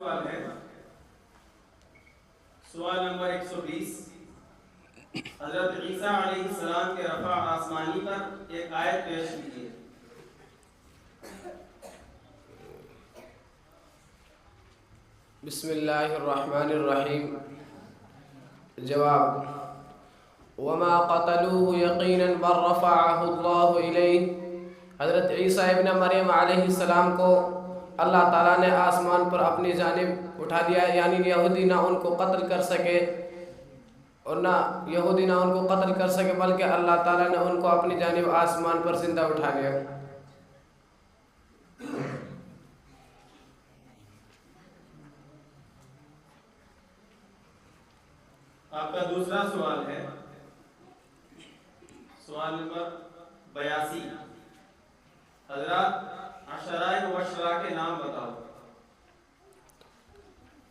سوال ہے سوال نمبر 120. حضرت عیسیٰ علیہ السلام کے رفع آسمانی پر ایک آیت پیش کیجیے. بسم اللہ الرحمن الرحیم. جواب: وما قتلوه یقینا بل رفعه اللہ الیہ. حضرت عیسیٰ ابن مریم علیہ السلام کو اللہ تعالیٰ نے آسمان پر اپنی جانب اٹھا دیا، یعنی یہودی نہ ان کو قتل کر سکے اور نہ یہودی نہ ان کو قتل کر سکے، بلکہ اللہ تعالیٰ نے ان کو اپنی جانب آسمان پر زندہ اٹھا لیا. آپ کا دوسرا سوال ہے سوال نمبر 82. حضرات عشرائے مبشرہ کے نام بتاؤ.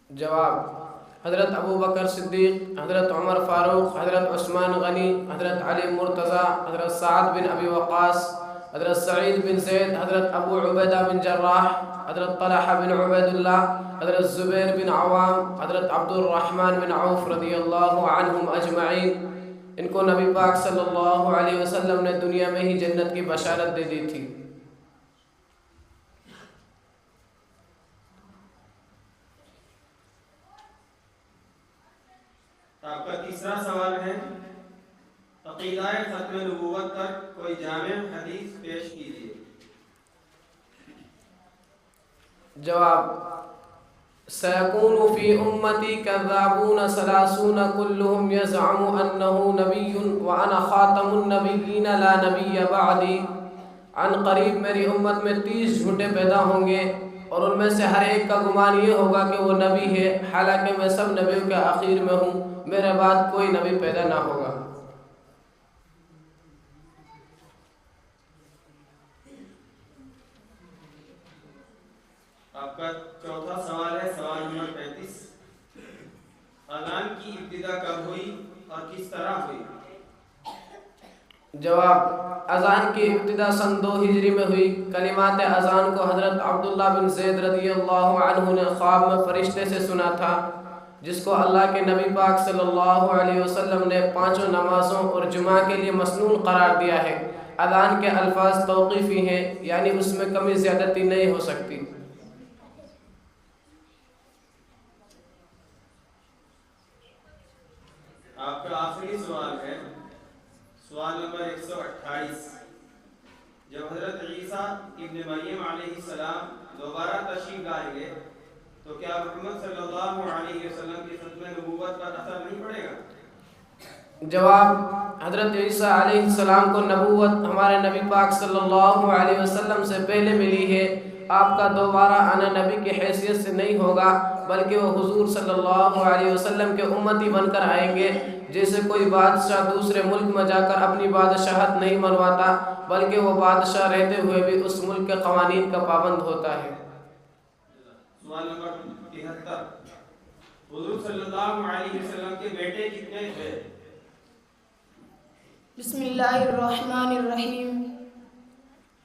جواب: حضرت ابو بکر صدیق، حضرت عمر فاروق، حضرت عثمان غنی، حضرت علی مرتضی، حضرت سعد بن ابی وقاص، حضرت سعید بن زید، حضرت ابو عبیدہ بن جراح، حضرت طلحہ بن عبید اللہ، حضرت زبیر بن عوام، حضرت عبد الرحمن بن عوف رضی اللہ عنہم اجمعین. ان کو نبی پاک صلی اللہ علیہ وسلم نے دنیا میں ہی جنت کی بشارت دے دی تھی. آپ کا تیسرا سوال ہے عقیدہ ختم نبوت پر کوئی جامع حدیث پیش کیجیے. جواب: سيكون في أمتي كذابون ثلاثون كلهم يزعم أنه نبي وأنا خاتم النبيين لا نبي بعدي. عن قریب میری امت میں 30 جھوٹے پیدا ہوں گے اور ان میں سے ہر ایک کا گمان یہ ہوگا کہ وہ نبی ہے، حالانکہ میں سب نبیوں کے آخر میں ہوں، میرے بعد کوئی نبی پیدا نہ ہوگا. آپ کا چوتھا سوال ہے سوال نمبر 35. اذان کی ابتدا کب ہوئی اور کس طرح ہوئی؟ جواب: اذان کی ابتدا سن 2 ہجری میں ہوئی. کلمات اذان کو حضرت عبداللہ بن زید رضی اللہ عنہ نے خواب میں فرشتے سے سنا تھا، جس کو اللہ کے نبی پاک صلی اللہ علیہ وسلم نے 5 نمازوں اور جمعہ کے لیے مسنون قرار دیا ہے. اذان کے الفاظ توقیفی ہیں، یعنی اس میں کمی زیادتی نہیں ہو سکتی. آپ کا آخری سوال ہے سوال نمبر 128. جب حضرت عیسیٰ ابن مریم علیہ السلام دوبارہ تشریف لائیں گے تو کیا محمد صلی اللہ علیہ وسلم کی ختم نبوت پر اثر نہیں پڑے گا؟ جواب: حضرت عیسیٰ علیہ السلام کو نبوت ہمارے نبی پاک صلی اللہ علیہ وسلم سے پہلے ملی ہے. آپ کا دوبارہ آنا نبی کی حیثیت سے نہیں ہوگا، بلکہ وہ حضور صلی اللہ علیہ وسلم کے امتی بن کر آئیں گے. جیسے کوئی بادشاہ دوسرے ملک میں جا کر اپنی بادشاہت نہیں منواتا، بلکہ وہ بادشاہ رہتے ہوئے بھی اس ملک کے قوانین کا پابند ہوتا ہے. سوال نمبر 73. حضور صلی اللہ علیہ وسلم کے بیٹے کتنے تھے؟ بسم اللہ الرحمن الرحیم.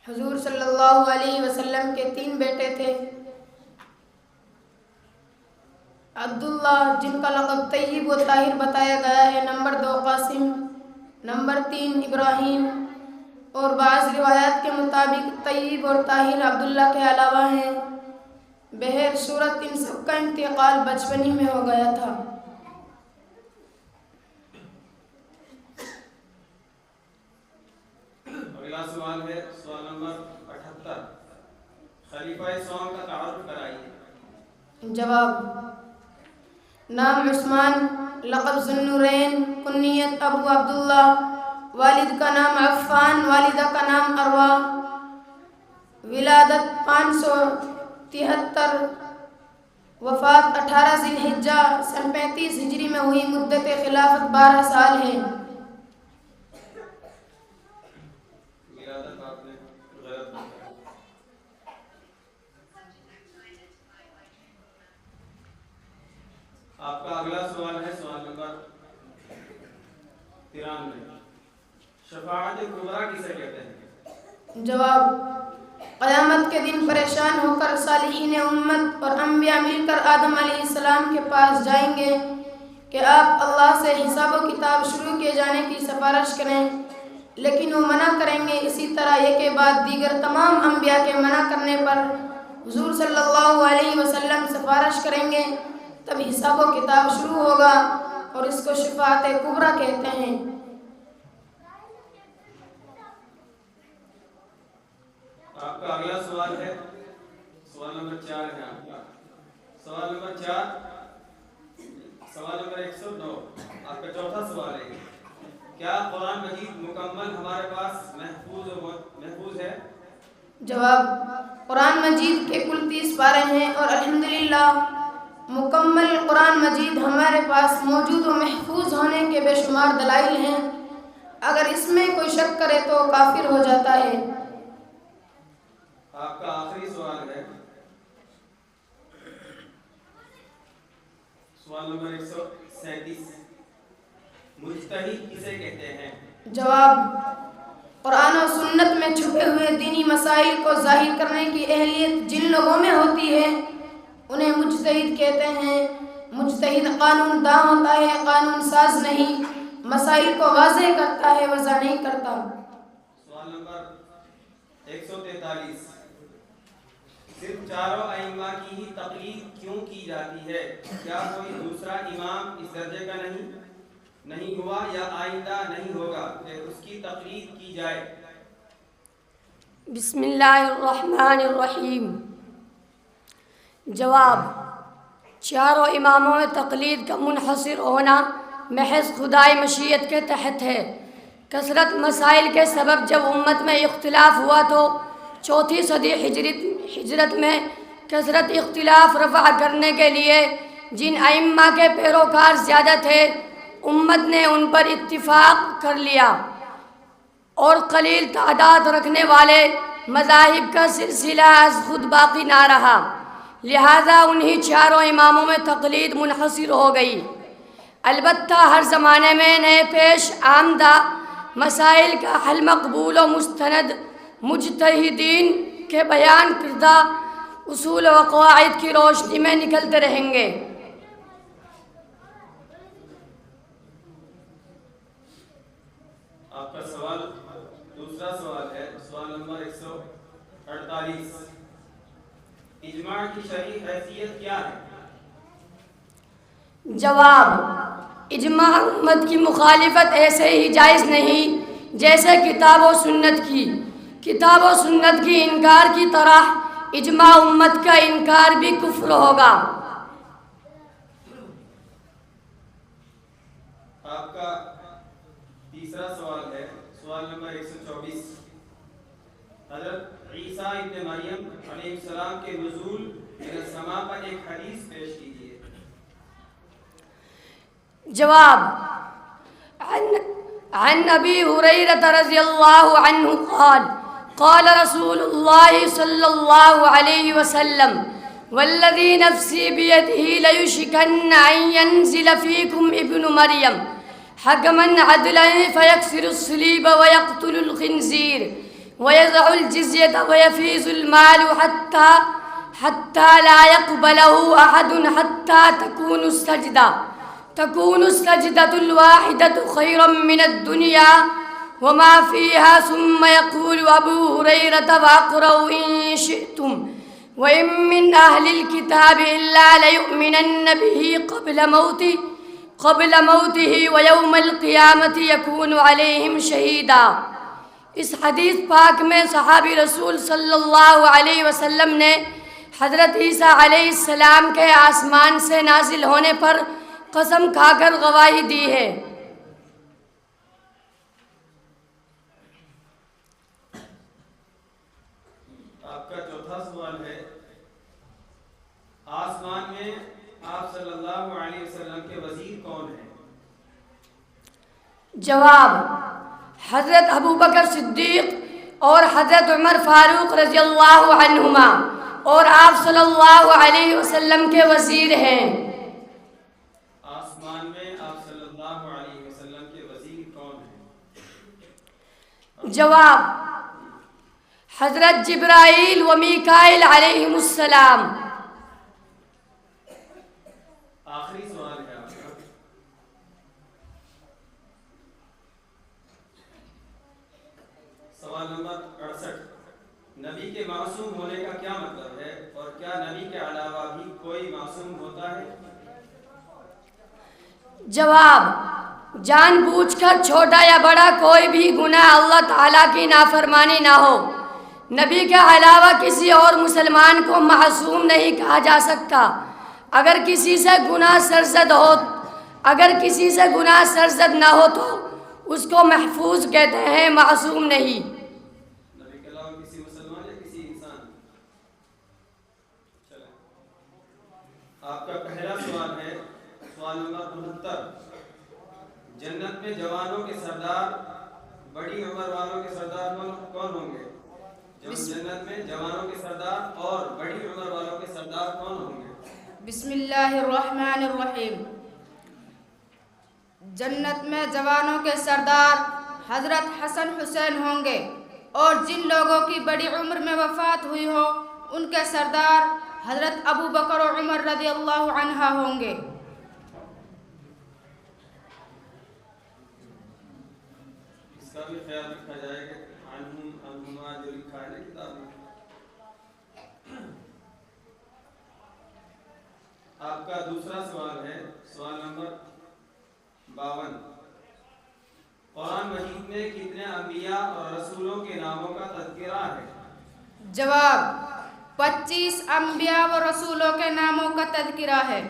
حضور صلی اللہ علیہ وسلم کے 3 بیٹے تھے. عبداللہ، جن کا لقب طیب و طاہر بتایا گیا ہے. نمبر 2 قاسم. نمبر 3 ابراہیم. اور بعض روایات کے مطابق طیب اور طاہر عبداللہ کے علاوہ ہیں. بہر صورت ان سب کا انتقال بچپن ہی میں ہو گیا تھا. اگلا سوال ہے سوال نمبر 78. خلیفہ سوم کا تعارف کرائیے. جواب: نام عثمان، لقب ذوالنورین، کنیت ابو عبداللہ، والد کا نام عفان، والدہ کا نام اروا. ولادت 573، وفات 18 ذی الحجہ سن 35 ہجری میں ہوئی. مدت خلافت 12 سال ہے. آپ کا اگلا سوال ہے سوال نمبر 93. شفاعت کبریٰ کسے کہتے ہیں؟ جواب: قیامت کے دن پریشان ہو کر صالحین امت اور انبیاء مل کر آدم علیہ السلام کے پاس جائیں گے کہ آپ اللہ سے حساب و کتاب شروع کیے جانے کی سفارش کریں، لیکن وہ منع کریں گے۔ اسی طرح ایک کے بعد دیگر تمام انبیاء کے منع کرنے پر حضور صلی اللہ علیہ وسلم سفارش کریں گے، تب حساب و کتاب شروع ہوگا، اور اس کو شفاعت کبریٰ کہتے ہیں۔ آپ کا اگلا سوال ہے، سوال نمبر 4 ہے آپ کا۔ سوال نمبر 4، سوال نمبر 109، آپ کا چوتھا سوال ہے، کیا قرآن مجید مکمل ہمارے پاس محفوظ ہے؟ جواب: قرآن مجید کے کل 30 پارے ہیں، اور الحمدللہ مکمل قرآن مجید ہمارے پاس موجود و محفوظ ہونے کے بے شمار دلائل ہیں۔ اگر اس میں کوئی شک کرے تو کافر ہو جاتا ہے۔ آپ کا آخری سوال ہے، سوال نمبر 137، مجتہد کسے کہتے ہیں؟ جواب: قرآن و سنت میں چھپے ہوئے دینی مسائل کو ظاہر کرنے کی اہلیت جن لوگوں میں ہوتی ہے انہیں مجتہد کہتے ہیں۔ مجتہد قانون داں ہوتا ہے، قانون ساز نہیں، مسائل کو واضح کرتا ہے، وضع نہیں کرتا۔ سوال نمبر 143، صرف چاروں ائمہ کی ہی تقلید کیوں کی جاتی ہے؟ کیا کوئی دوسرا امام اس درجے کا نہیں ہوا یا آئندہ نہیں ہوگا کہ اس کی تقلید کی جائے؟ بسم اللہ الرحمن الرحیم۔ جواب: چاروں اماموں میں تقلید کا منحصر ہونا محض خدائی مشیت کے تحت ہے۔ کثرت مسائل کے سبب جب امت میں اختلاف ہوا تو 4 صدی ہجرت میں کثرت اختلاف رفع کرنے کے لیے جن ائمہ کے پیروکار زیادہ تھے امت نے ان پر اتفاق کر لیا، اور قلیل تعداد رکھنے والے مذاہب کا سلسلہ از خود باقی نہ رہا، لہذا انہی چاروں اماموں میں تقلید منحصر ہو گئی۔ البتہ ہر زمانے میں نئے پیش آمدہ مسائل کا حل مقبول و مستند مجتہدین کے بیان کردہ اصول و قواعد کی روشنی میں نکلتے رہیں گے۔ آپ کا سوال دوسرا سوال ہے، سوال نمبر 148، اجماع کی شرعی حیثیت کیا ہے؟ جواب: اجماع امت کی مخالفت ایسے ہی جائز نہیں جیسے کتاب و سنت کی۔ کتاب و سنت کی انکار کی طرح اجماع امت کا انکار بھی کفر ہوگا۔ آپ کا تیسرا سوال ہے، سوال نمبر 124، حضرت عیسیٰ ابن مریم علیہ السلام کے نزول من السماء پر ایک حدیث پیش کیجیے۔ جواب: عن ابی ہریرہ رضی اللہ عنہ قال قال رسول اللہ صلی اللہ علیہ وسلم والذی نفسی بیدہ لیشکن ان ینزل فیکم ابن مریم حکما عدلا فیکسر الصلیب ویقتل الخنزیر ویضع الجزیۃ ویفیض المال حتی لا يقبلہ احد حتی تكون السجدة الواحدة خيرا من الدنيا وما فيها ثم يقول أبو هريرة وأقرأوا إن شئتم وإن من أهل الكتاب إلا ليؤمنن به قبل موته ويوم القيامة يكون عليهم شهيدا۔ اس حدیث پاک میں صحابی رسول صلی اللہ علیہ وسلم نے حضرت عیسیٰ علیہ السلام کے آسمان سے نازل ہونے پر قسم کھا کر گواہی دی ہے۔ آپ کا چوتھا سوال ہے، آسمان میں آپ صلی اللہ علیہ وسلم کے وزیر کون ہیں؟ جواب: حضرت ابو بکر صدیق اور حضرت عمر فاروق رضی اللہ عنہما اور آپ صلی اللہ علیہ وسلم کے وزیر ہیں۔ آسمان میں آپ صلی اللہ علیہ وسلم کے وزیر کون ہیں؟ جواب: حضرت جبرائیل و میکائیل علیہم السلام. آخری سوال ہے آپ کا. سوال نمبر 68. نبی کے معصوم ہونے کا کیا مطلب ہے اور کیا نبی کے علاوہ بھی کوئی معصوم ہوتا ہے؟ جواب: جان بوجھ کر چھوٹا یا بڑا کوئی بھی گناہ اللہ تعالیٰ کی نافرمانی نہ ہو. نبی کے علاوہ کسی اور مسلمان کو معصوم نہیں کہا جا سکتا. اگر کسی سے گناہ سرزد نہ ہو تو اس کو محفوظ کہتے ہیں، معصوم نہیں. نبی کے علاوہ کسی مسلمان یا کسی انسان. چلیں آپ کا پہلا سوال ہے سوال نمبر 69. جنت میں جوانوں کے سردار، بڑی عمر والوں کے سردار کون ہوں گے؟ جنت میں جوانوں کے سردار اور بڑی عمر والوں کے سردار کون ہوں گے؟ بسم اللہ الرحمن الرحیم. جنت میں جوانوں کے سردار حضرت حسن حسین ہوں گے، اور جن لوگوں کی بڑی عمر میں وفات ہوئی ہو ان کے سردار حضرت ابو بکر و عمر رضی اللہ عنہ ہوں گے. اس کا بھی خیال رکھا جائے کہ عنہما جو لکھا ہے نا کتاب میں. آپ کا دوسرا سوال ہے سوال نمبر 52. قرآن مجید میں کتنے انبیاء اور رسولوں کے ناموں کا تذکرہ ہے؟ جواب: 25 انبیاء و رسولوں کے ناموں کا تذکرہ ہے.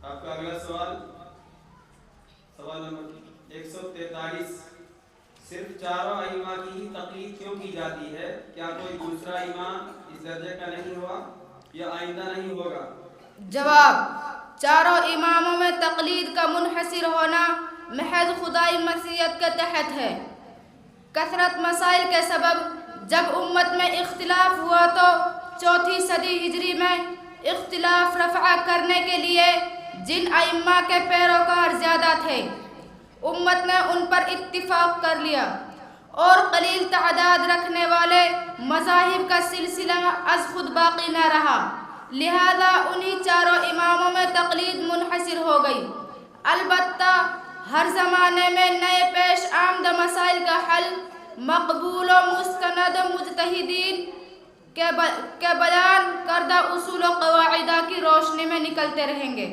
آپ کا اگلا سوال نمبر 143. صرف چاروں ائمہ کی ہی تقلید کیوں کی جاتی ہے؟ کیا کوئی دوسرا امام اس درجے کا نہیں ہوا یا آئندہ نہیں ہوگا؟ جواب: چاروں اماموں میں تقلید کا منحصر ہونا محض خدائی مشیت کے تحت ہے. کثرت مسائل کے سبب جب امت میں اختلاف ہوا تو 4 صدی ہجری میں اختلاف رفع کرنے کے لیے جن ائمہ کے پیروکار زیادہ تھے امت نے ان پر اتفاق کر لیا، اور قلیل تعداد رکھنے والے مذاہب کا سلسلہ از خود باقی نہ رہا، لہذا انہی چاروں اماموں میں تقلید منحصر ہو گئی. البتہ ہر زمانے میں نئے پیش آمدہ مسائل کا حل مقبول و مستند مجتہدین کے بیان کردہ اصول و قواعدہ کی روشنی میں نکلتے رہیں گے.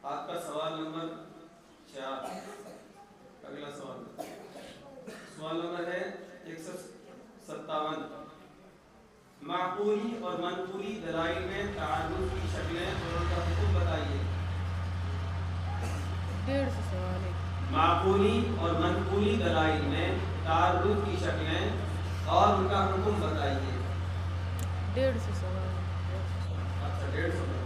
آپ کا سوال نمبر 4. اگلا سوال نمبر ہے 157. معقولی اور منقولی دلائل میں تعارض کی شکلیں اور ان کا حکم بتائیے. معقولی اور منقولی دلائل میں تعارض کی شکلیں اور ان کا حکم بتائیے. 150 سوال. اچھا 150.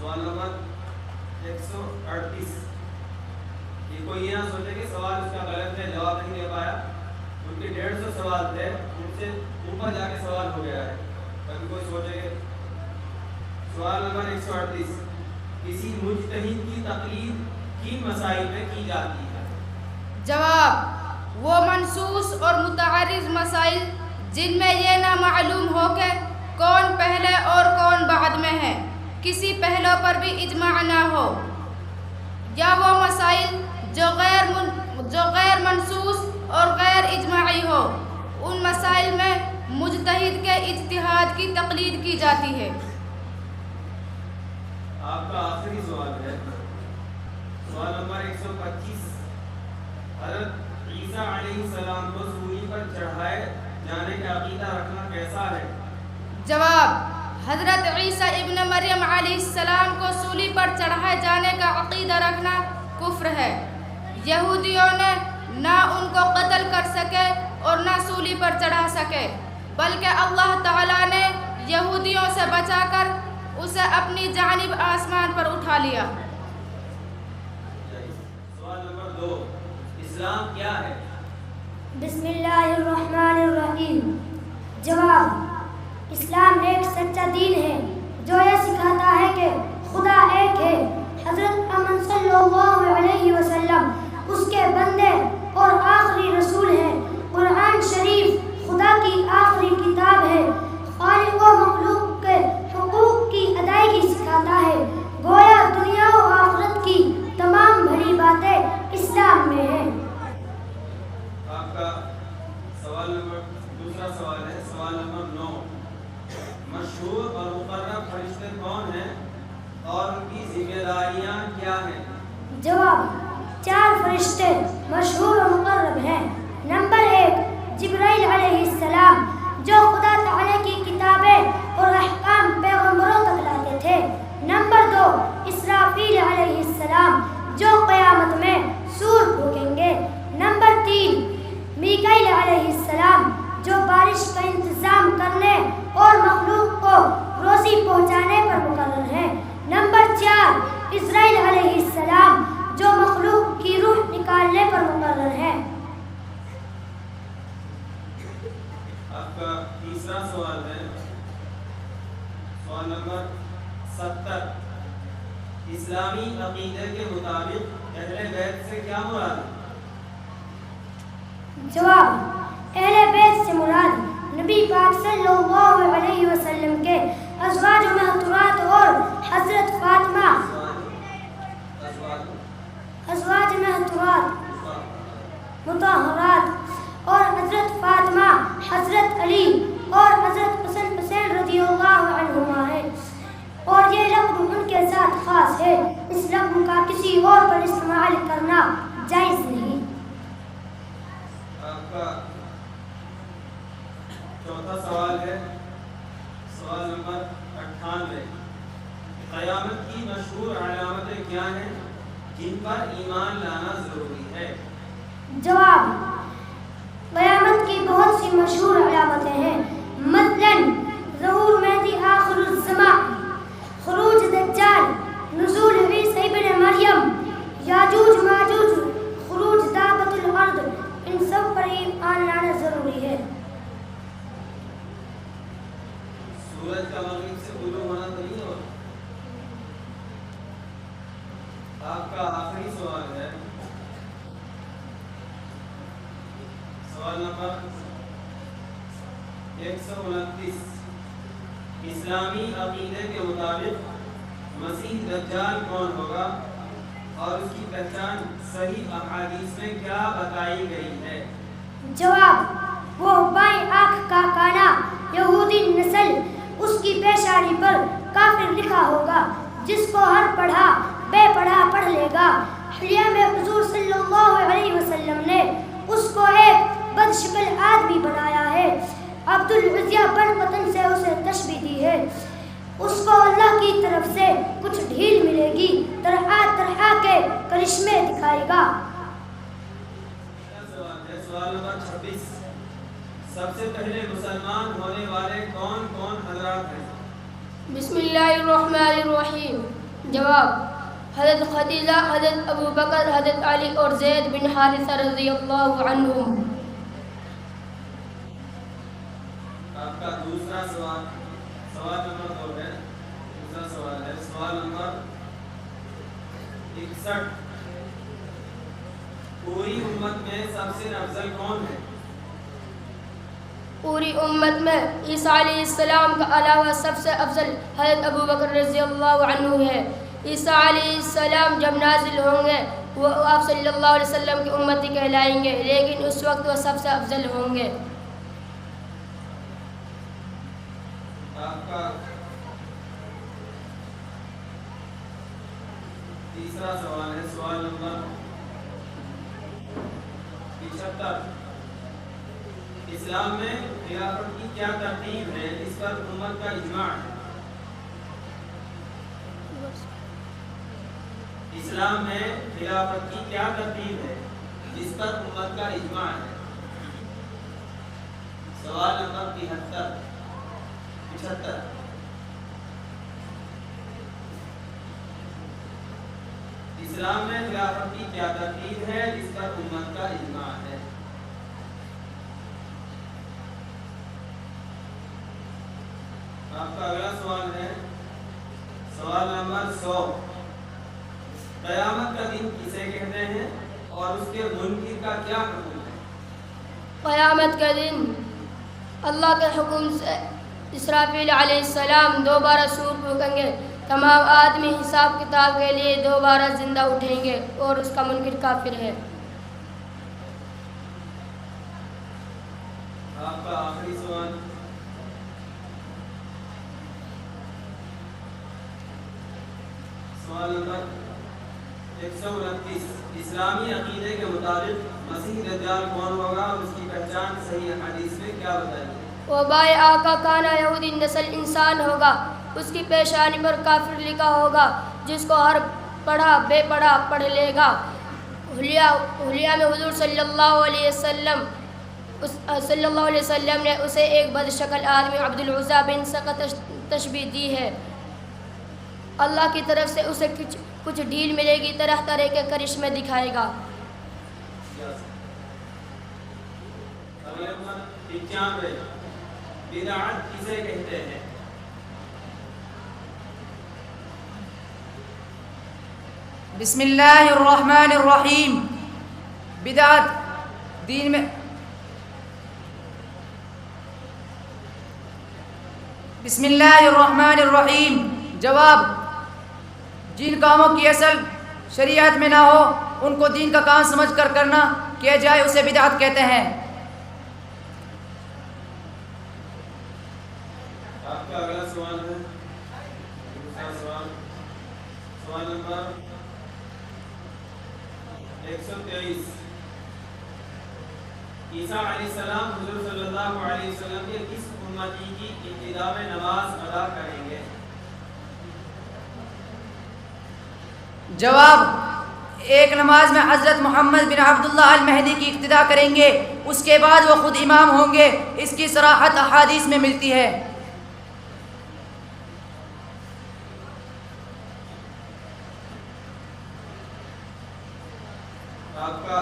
سوال نمبر 138. یہ کوئی یہ نہ سوچے کہ سوال اس کا غلط ہے، جواب نہیں دے پایا. ان کے 150 سوال تھے، ان سے اوپر جا کے سوال ہو گیا ہے، کبھی کوئی سوچے کہ. سوال نمبر 138. کسی مجتہد کی تقلید کن مسائل میں کی جاتی ہے؟ جواب: وہ منصوص اور متعارض مسائل جن میں یہ نہ معلوم ہو کہ کون پہلے اور کون بعد میں ہے، کسی پہلو پر بھی اجماع نہ ہو، یا وہ مسائل جو غیر منصوص اور غیر اجماعی ہو، ان مسائل میں مجتہد کے اجتہاد کی تقلید کی جاتی ہے. آپ کا آخری سوال ہے سوال نمبر 125. حضرت عیسیٰ علیہ السلام کو سولی پر چڑھائے جانے کا عقیدہ رکھنا کیسا ہے؟ جواب: حضرت عیسیٰ ابن مریم علیہ السلام کو سولی پر چڑھائے جانے کا عقیدہ رکھنا کفر ہے. یہودیوں نے نہ ان کو قتل کر سکے اور نہ سولی پر چڑھا سکے، بلکہ اللہ تعالیٰ نے یہودیوں سے بچا کر اسے اپنی جانب آسمان پر اٹھا لیا. سوال نمبر 2. اسلام کیا ہے؟ بسم اللہ الرحمن الرحیم. جواب: اسلام ایک سچا دین ہے جو یہ سکھاتا ہے کہ خدا ایک ہے. حضرت محمد صلی اللہ علیہ وسلم اس کے بندے اور آخری رسول ہیں. قرآن شریف خدا کی آخری کتاب ہے. خالق و مخلوق کے حقوق کی ادائیگی سکھاتا ہے. گویا دنیا و آخرت کی تمام بڑی باتیں اسلام میں ہیں. آپ کا سوال نمبر دوسرا سوال ہے. سوال نمبر 9. مشہور اور مقرب فرشتے کون ہیں اور ان کی ذمہ داریاں کیا ہیں؟ جواب: 4 فرشتے مشہور و مقرب ہیں. نمبر 1 جبرائیل علیہ السلام جو خدا تعالی کی کتابیں اور احکام پیغمبروں تک لاتے تھے. نمبر 2 اسرافیل علیہ السلام جو قیامت میں سور پھونکیں گے. نمبر 3 میکائیل علیہ السلام جو بارش کا انتظام کرنے اور مخلوق کو روزی پہنچانے پر مقرر ہیں. نمبر 4 اسرائیل علیہ السلام جو مخلوق کی روح نکالنے پر مقرر ہیں. آپ کا تیسرا سوال ہے. سوال نمبر 70. اسلامی عقیدے کے مطابق اہل بیت سے کیا مراد ہے؟ جواب: اہل بیت سے مراد نبی پاک صلی اللہ علیہ وسلم کے ازواج محترمات اور حضرت فاطمہ ازواج محترمات مطہرات اور حضرت فاطمہ، حضرت علی اور حضرت حسین رضی اللہ عنہما ہے. اور یہ لقب ان کے ساتھ خاص ہے. اس لقب کا کسی اور پر استعمال کرنا جائز نہیں. آپ کا چوتھا سوال ہے. سوال نمبر 98. قیامت کی مشہور علامتیں کیا ہیں جن پر ایمان لانا ضروری ہے؟ جواب: قیامت کی بہت سی مشہور علامتیں ہیں. مثلاً ظہور مہدی آخر الزمان، خروج دجال، نزول عیسی ابن مریم، یاجوج ماجوج، خروج دابت الارض. ان سب پر ایمان لانا ضروری ہے. سورج کا مغرب سے طلوع ہونا تو نہیں ہوتا. آپ کا آخری سوال ہے. سوال نمبر 129. اسلامی عقیدے کے مطابق مسیح دجال کون ہوگا اور اس کی پہچان صحیح احادیث میں کیا بتائی گئی ہے؟ جواب: وہ بائیں آنکھ کا کانا، یہودی نسل، اس کی پیشانی پر کافر لکھا ہوگا جس کو ہر پڑھا بے پڑھا پڑھ لے گا. حلیہ میں حضور صلی اللہ علیہ وسلم نے اس کو ایک بد شکل آدمی بنایا ہے. عبد العزیہ بن قطن سے اسے تشبیہ دی ہے. اس کو اللہ کی طرف سے کچھ ڈھیل ملے گی، طرح طرح کے کرشمے دکھائے گا. سوال نمبر 26. سب سے پہلے مسلمان ہونے والے کون کون حضرات ہیں؟ بسم اللہ الرحمن الرحیم. جواب: حضرت خدیجہ، حضرت ابو بکر، حضرت علی اور زید بن حارثہ رضی اللہ عنہم. آپ کا دوسرا سوال نمبر 2 ہے. دوسرا سوال ہے. سوال نمبر 61. پوری امت میں سب سے افضل کون ہے؟ پوری امت میں عیسیٰ علیہ السلام کا علاوہ سب سے افضل حضرت ابو بکر رضی اللہ عنہ ہے. عیسیٰ علیہ السلام جب نازل ہوں گے وہ آپ صلی اللہ علیہ وسلم کی امتی کہلائیں گے، لیکن اس وقت وہ سب سے افضل ہوں گے. آپ کا تیسرا سوال ہے. سوال نمبر 75. اسلام میں خلافت کی کیا ترتیب ہے جس پر امت کا اجماع ہے؟ اسلام میں خلافت کی کیا ترتیب ہے جس پر امت کا اجماع ہے؟ سوال نمبر 75. اسلام میں خلافت کی کیا ترتیب ہے جس پر امت کا اجماع ہے؟ آپ کا اگلا سوال ہے. سوال نمبر 100 قیامت کا دن کسے کہتے ہیں اور اس کے منکر کا کیا حکم ہے؟ قیامت کا دن اللہ کے حکم سے اسرافیل علیہ السلام دوبارہ سور پھونکیں گے، تمام آدمی حساب کتاب کے لیے دوبارہ زندہ اٹھیں گے اور اس کا منکر کافر ہے۔ آپ کا آخری سوال، سوال نمبر 129، اسلامی عقیدے کے مطابق مسیح دجال کون ہوگا اور اس کی پہچان صحیح حدیث میں کیا بتائیے؟ وہ بائے آقا کانا یہودی نسل انسان ہوگا، اس کی پیشانی پر کافر لکھا ہوگا، جس کو ہر پڑھا بے پڑھا پڑھ لے گا۔ حلیہ میں حضور صلی اللہ علیہ وسلم نے اسے ایک بد شکل آدمی عبد العزیٰ بن سقط تشبیہ دی ہے۔ اللہ کی طرف سے اسے کچھ ڈھیل ملے گی، طرح طرح کے کرشمے دکھائے گا۔ اگلا نمبر 95، بدعت کسے کہتے ہیں؟ بسم اللہ الرحمن الرحیم۔ بدعت دین میں بسم اللہ الرحمن الرحیم۔ جواب، جن کاموں کی اصل شریعت میں نہ ہو ان کو دین کا کام سمجھ کر کرنا کیا جائے اسے بدعت کہتے ہیں۔ آپ کا اگلا سوال ہے، دوسرا سوال، سوال نمبر 123، عیسیٰ علیہ السلام حضور صلی اللہ علیہ وسلم کے کس امتی کی ابتدا میں نماز ادا کریں گے؟ جواب، ایک نماز میں حضرت محمد بن عبداللہ المہدی کی اقتداء کریں گے، اس کے بعد وہ خود امام ہوں گے، اس کی صراحت احادیث میں ملتی ہے۔ آپ کا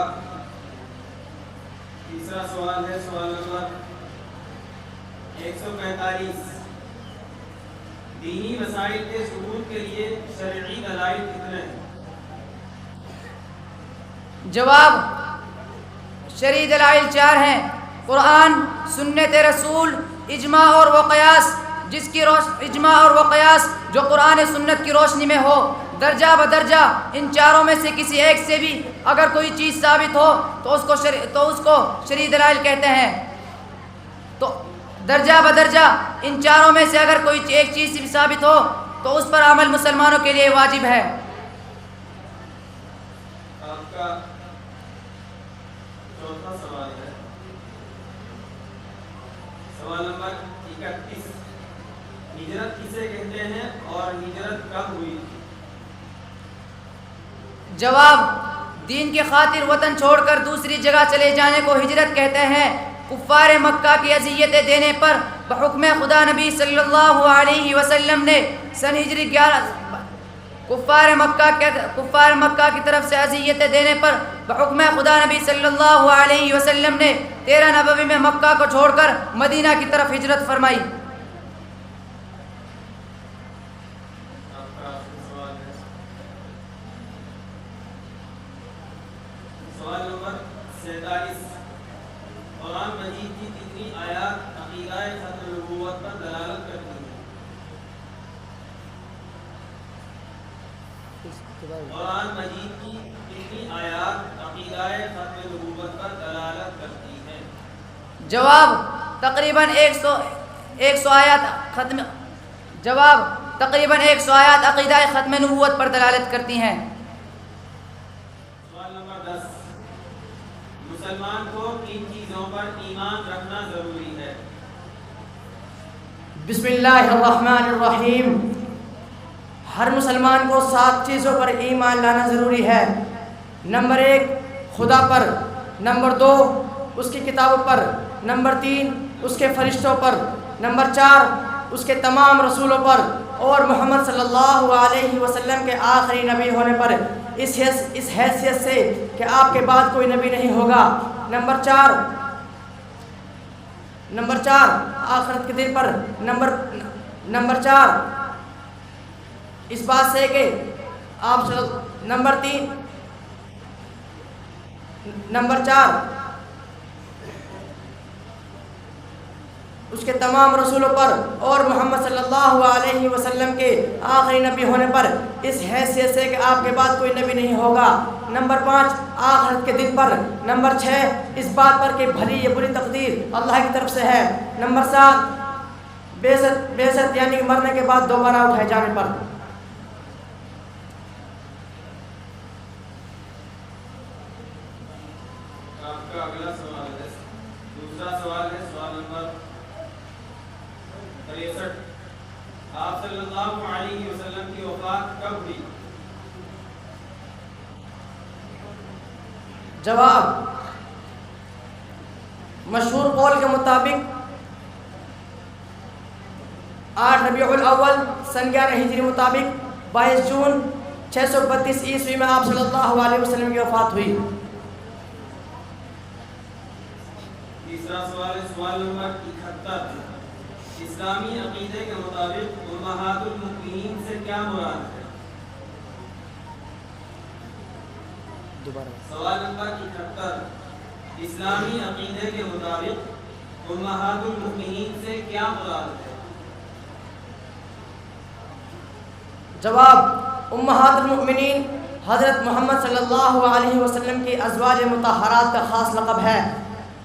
تیسرا سوال ہے، سوال نمبر 145، دینی مسائل کے ثبوت کے لیے شرعی دلائل کتنے ہیں؟ جواب، شرعی دلائل 4 ہیں: قرآن، سنت رسول، اجماع اور وہ قیاس اجماع اور وہ قیاس جو قرآن سنت کی روشنی میں ہو۔ درجہ بدرجہ ان چاروں میں سے کسی ایک سے بھی اگر کوئی چیز ثابت ہو تو اس کو شرعی دلائل کہتے ہیں۔ تو درجہ بدرجہ ان چاروں میں سے اگر کوئی ایک چیز بھی ثابت ہو تو اس پر عمل مسلمانوں کے لیے واجب ہے۔ آپ کا چوتھا سوال ہے، سوال نمبر 31، ہجرت کسے کہتے ہیں اور ہجرت کب ہوئی؟ جواب، دین کی خاطر وطن چھوڑ کر دوسری جگہ چلے جانے کو ہجرت کہتے ہیں۔ کفار مکہ کی اذیتیں دینے پر بحکم خدا نبی صلی اللہ علیہ وسلم نے سن ہجری 11 کفار مکہ کی طرف سے اذیتیں دینے پر بحکم خدا نبی صلی اللہ علیہ وسلم نے 13 نبوی میں مکہ کو چھوڑ کر مدینہ کی طرف ہجرت فرمائی۔ سوال نمبر 47، قرآن مجید کی کتنی آیات عقیدہ ختم نبوت پر دلالت کرتی ہیں؟ قرآن مجید کی کتنی آیات عقیدہ ختم نبوت پر دلالت کرتی ہیں؟ جواب، تقریباً 100 آیات عقیدہ ختم نبوت پر دلالت کرتی ہیں۔ سوال نمبر 10، مسلمان کو کن چیزوں پر ایمان رکھنا ضروری ہے؟ بسم اللہ الرحمن الرحیم۔ ہر مسلمان کو 7 چیزوں پر ایمان لانا ضروری ہے۔ نمبر 1 خدا پر، نمبر 2 اس کی کتابوں پر، نمبر 3 اس کے فرشتوں پر، نمبر 4 اس کے تمام رسولوں پر اور محمد صلی اللہ علیہ وسلم کے آخری نبی ہونے پر اس حیثیت سے کہ آپ کے بعد کوئی نبی نہیں ہوگا۔ نمبر 4 آخرت کے دن پر، نمبر 4 اس بات سے کہ آپ نمبر 3 نمبر 4 اس کے تمام رسولوں پر اور محمد صلی اللہ علیہ وسلم کے آخری نبی ہونے پر اس حیثیت سے کہ آپ کے بعد کوئی نبی نہیں ہوگا. نمبر 5 آخرت کے دن پر. نمبر 6 اس بات پر کہ بھلی یا بری تقدیر اللہ کی طرف سے ہے. نمبر 7 بیست یعنی کہ مرنے کے بعد دوبارہ اٹھائے جانے پر. آپ کا اگلا سوال ہے، دوسرا سوال ہے، سوال نمبر 63. آپ صلی اللہ علیہ وسلم کی وفات کب ہوئی؟ جواب مشہور قول کے مطابق 8 ربیع الاول سن 11 ہجری مطابق 22 جون 632 عیسوی میں آپ صلی اللہ علیہ وسلم کی وفات ہوئی. تیسرا سوال ہے، سوال نمبر 71. اسلامی عقیدے کے مطابق امہات المؤمنین سے کیا مراد ہے؟ سوال نمبر 71. اسلامی عقیدے کے مطابق امہات المؤمنین سے کیا مراد ہے؟ جواب امہات المؤمنین حضرت محمد صلی اللہ علیہ وسلم کی ازواج مطہرات کا خاص لقب ہے.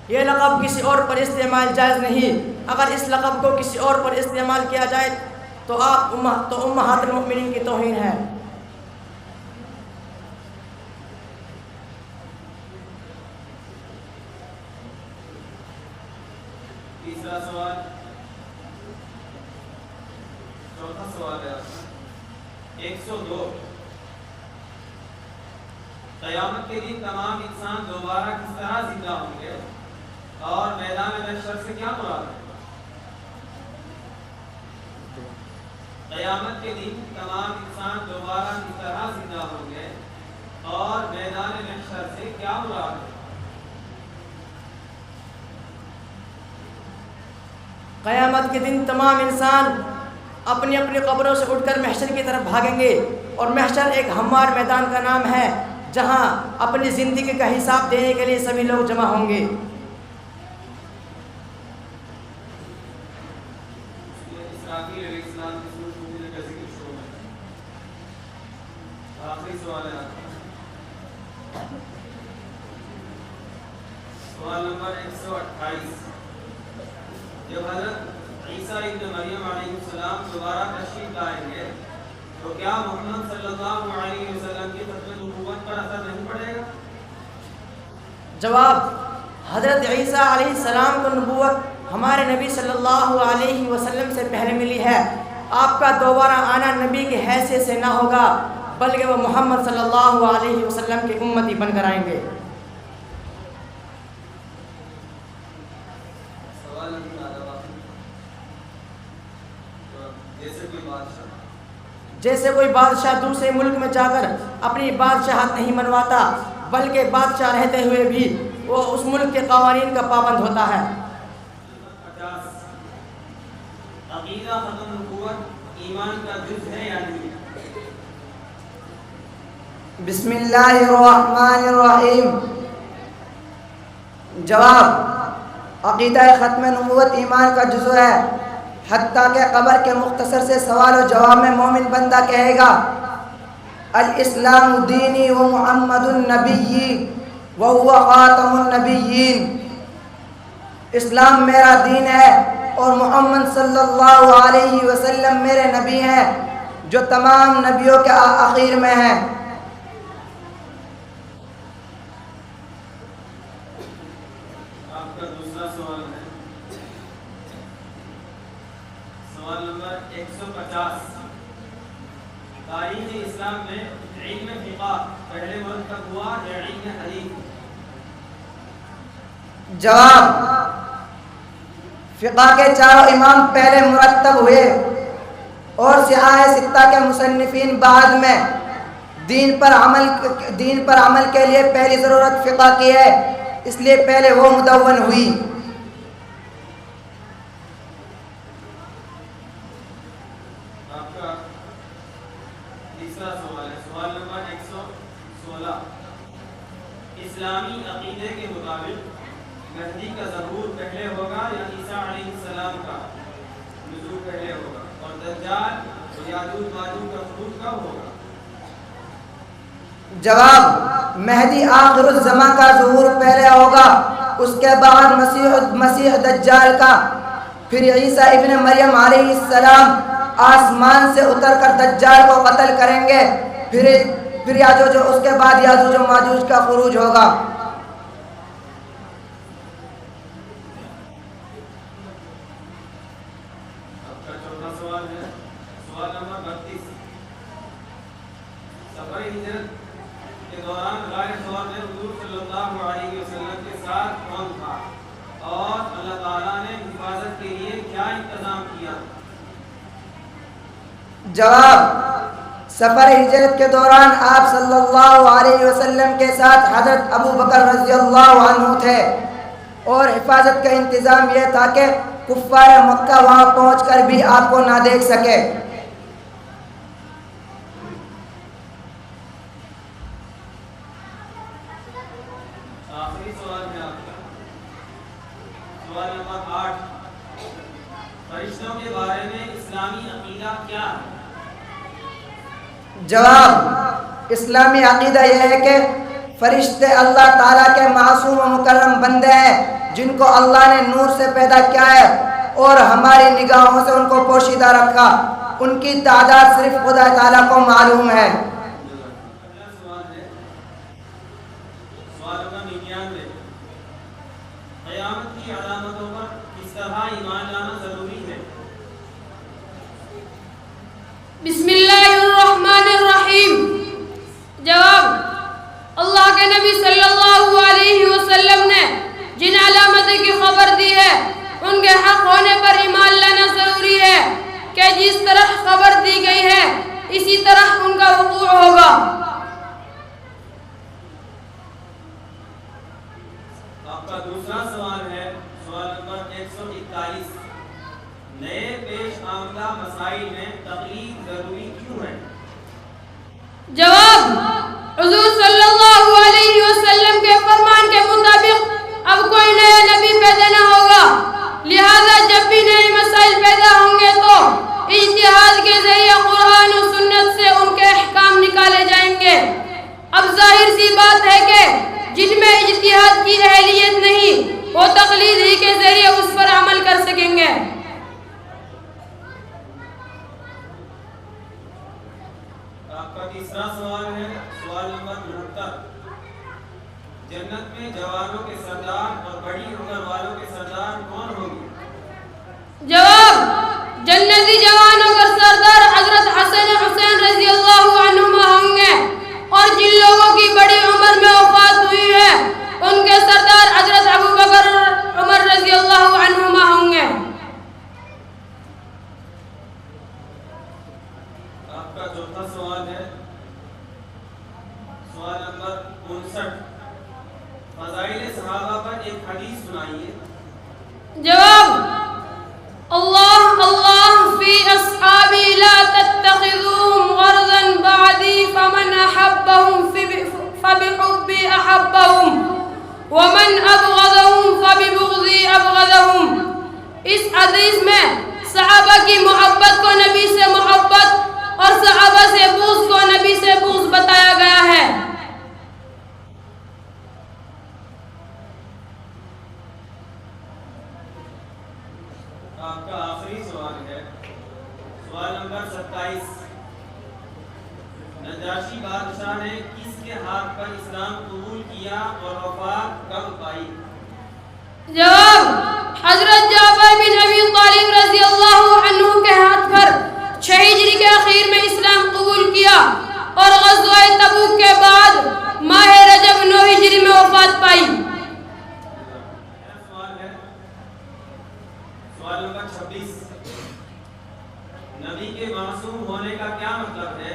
یہ لقب کسی اور پر استعمال جائز نہیں. اگر اس لقب کو کسی اور پر استعمال کیا جائے تو امہات المؤمنین کی توہین ہے. تیسرا سوال، چوتھا سوال ہے 102. قیامت کے دن تمام انسان دوبارہ کس طرح زندہ ہوں گے اور میدان محشر سے کیا مراد ہے؟ قیامت کے دن تمام انسان دوبارہ کس طرح زندہ ہوں گے اور میدان محشر سے کیا مراد ہے؟ قیامت کے دن تمام انسان اپنی اپنی قبروں سے اٹھ کر محشر کی طرف بھاگیں گے، اور محشر ایک ہموار میدان کا نام ہے جہاں اپنی زندگی کا حساب دینے کے لیے سبھی لوگ جمع ہوں گے. اسرافیل علیہ السلام کی سورۃ مومنہ کا ذکر شروع ہے. آخری سوال ہے، سوال نمبر 128. جب حضرت عیسیٰ ابن مریم علیہ السلام دوبارہ تشریف لائیں گے تو کیا محمد صلی اللہ علیہ وسلم کی ختم نبوت پر اثر نہیں پڑے گا؟ جواب حضرت عیسیٰ علیہ السلام کو نبوت ہمارے نبی صلی اللہ علیہ وسلم سے پہلے ملی ہے. آپ کا دوبارہ آنا نبی کی حیثیت سے نہ ہوگا بلکہ وہ محمد صلی اللہ علیہ وسلم کے امتی بن کر آئیں گے. جیسے کوئی بادشاہ دوسرے ملک میں جا کر اپنی بادشاہت نہیں منواتا بلکہ بادشاہ رہتے ہوئے بھی وہ اس ملک کے قوانین کا پابند ہوتا ہے. 50. عقیدہ ختم نبوت ایمان کا جز ہے یا نہیں؟ بسم اللہ الرحمن الرحیم. جواب عقیدہ ختم نبوت ایمان کا جزو ہے، حتیٰ کہ قبر کے مختصر سے سوال و جواب میں مومن بندہ کہے گا الاسلام دینی و محمد النبی وهو خاتم النبیین. اسلام میرا دین ہے اور محمد صلی اللہ علیہ وسلم میرے نبی ہیں جو تمام نبیوں کے آخر میں ہیں. آپ کا دوسرا سوال ہے، سوال نمبر 150. تاریخ اسلام میں علم فقہ پہلے مرتب ہوا یا علم حدیث؟ جواب فقہ کے چاروں امام پہلے مرتب ہوئے اور سیاہ ستہ کے مصنفین بعد میں. دین پر عمل کے لیے پہلی ضرورت فقہ کی ہے، اس لیے پہلے وہ مدون ہوئی. آپ کا اسلامی عقیدے کے مطابق مہدی کا ظہور پہلے ہوگا یا عیسیٰ علیہ السلام کا نزول پہلے ہوگا؟ اور دجال اور یاجوج ماجوج کا خروج کب ہوگا؟ جواب: مہدی آخر الزماں کا ظہور پہلے ہوگا، اس کے بعد مسیح دجال کا، پھر عیسیٰ ابن مریم علیہ السلام آسمان سے اتر کر دجال کو قتل کریں گے، پھر یاجوج، اس کے بعد یاجوج و ماجوج کا خروج ہوگا۔ آپ کا چوتھا سوال ہے، سوال نمبر 32۔ سفر ہجرت کے دوران غار ثور میں حضور صلی اللہ علیہ وسلم کے ساتھ کون تھا اور اللہ تعالیٰ نے حفاظت کے لیے کیا انتظام کیا؟ جواب: سفر ہجرت کے دوران آپ صلی اللہ علیہ وسلم کے ساتھ حضرت ابو بکر رضی اللہ عنہ تھے، اور حفاظت کا انتظام یہ تھا کہ کفار مکہ وہاں پہنچ کر بھی آپ کو نہ دیکھ سکے۔ آخری سوال ہے آپ کا، سوال نمبر 8۔ فرشتوں کے بارے میں اسلامی عقیدہ کیا ہے؟ جواب: اسلامی عقیدہ یہ ہے کہ فرشتے اللہ تعالیٰ کے معصوم و مکرم بندے ہیں جن کو اللہ نے نور سے پیدا کیا ہے اور ہماری نگاہوں سے ان کو پوشیدہ رکھا، ان کی تعداد صرف خدا تعالیٰ کو معلوم ہے۔ اگلا سوال ہے، سوال نمبر 99۔ قیامت کی علامتوں پر کس طرح ایمان لانا ضروری ہے؟ بسم اللہ الرحمن الرحیم۔ جواب: اللہ کے نبی صلی اللہ علیہ وسلم نے جن علامتوں کی خبر دی ہے ان کے حق ہونے پر ایمان لانا ضروری ہے کہ جس طرح خبر دی گئی ہے اسی طرح ان کا وقوع ہوگا۔ آپ کا دوسرا سوال ہے، سوال نمبر 141۔ نئے پیش آمدہ مسائل میں تقلید ضروری کیوں ہے؟ جواب: حضور صلی اللہ علیہ وسلم کے فرمان کے مطابق اب کوئی نیا نبی پیدا نہ ہوگا، لہذا جب بھی نئے مسائل پیدا ہوں گے تو اجتہاد کے ذریعے قرآن و سنت سے ان کے احکام نکالے جائیں گے۔ اب ظاہر سی بات ہے کہ جن میں اجتہاد کی اہلیت نہیں وہ تقلید ہی کے ذریعے اس پر عمل کر سکیں گے۔ آپ کا تیسرا سوال ہے، سوال نمبر 69۔ جنت میں جوانوں کے سردار اور بڑی عمر والوں کے سردار کون ہوں گے؟ جواب: جنتی جوانوں کا سردار حضرت حسن حسین رضی اللہ عنہما ہوں گے، اور جن لوگوں کی بڑی عمر میں وفات ہوئی ہے ان کے سردار حضرت ابو بکر عمر رضی اللہ عنہما ہوں گے۔ آپ کا چوتھا سوال ہے، سوال نمبر 59۔ فضائل صحابہ پر ایک حدیث سنائیے۔ جواب: اللہ اللہ فی اصحابی لا تتخذوهم غرضا بعدی فمن احبهم فبحبی احبهم ومن ابغضهم فببغضی ابغضهم۔ اس حدیث میں صحابہ کی محبت کو نبی سے محبت اور صحابہ سے بغض کو نبی سے بغض بتایا گیا ہے۔ آپ کا آخری سوال ہے، سوال نمبر 27۔ نجاشی بادشاہ نے کس کے ہاتھ پر اسلام قبول کیا اور وفات کب پائی؟ جواب: حضرت جعفر بن ابی طالب رضی اللہ عنہ کے ہاتھ پر 6 ہجری کے اخیر میں اسلام قبول کیا اور غزوہ تبوک کے بعد ماہ رجب 9 ہجری میں وفات پائی۔ سوال نمبر 26۔ نبی کے معصوم ہونے کا کیا مطلب ہے؟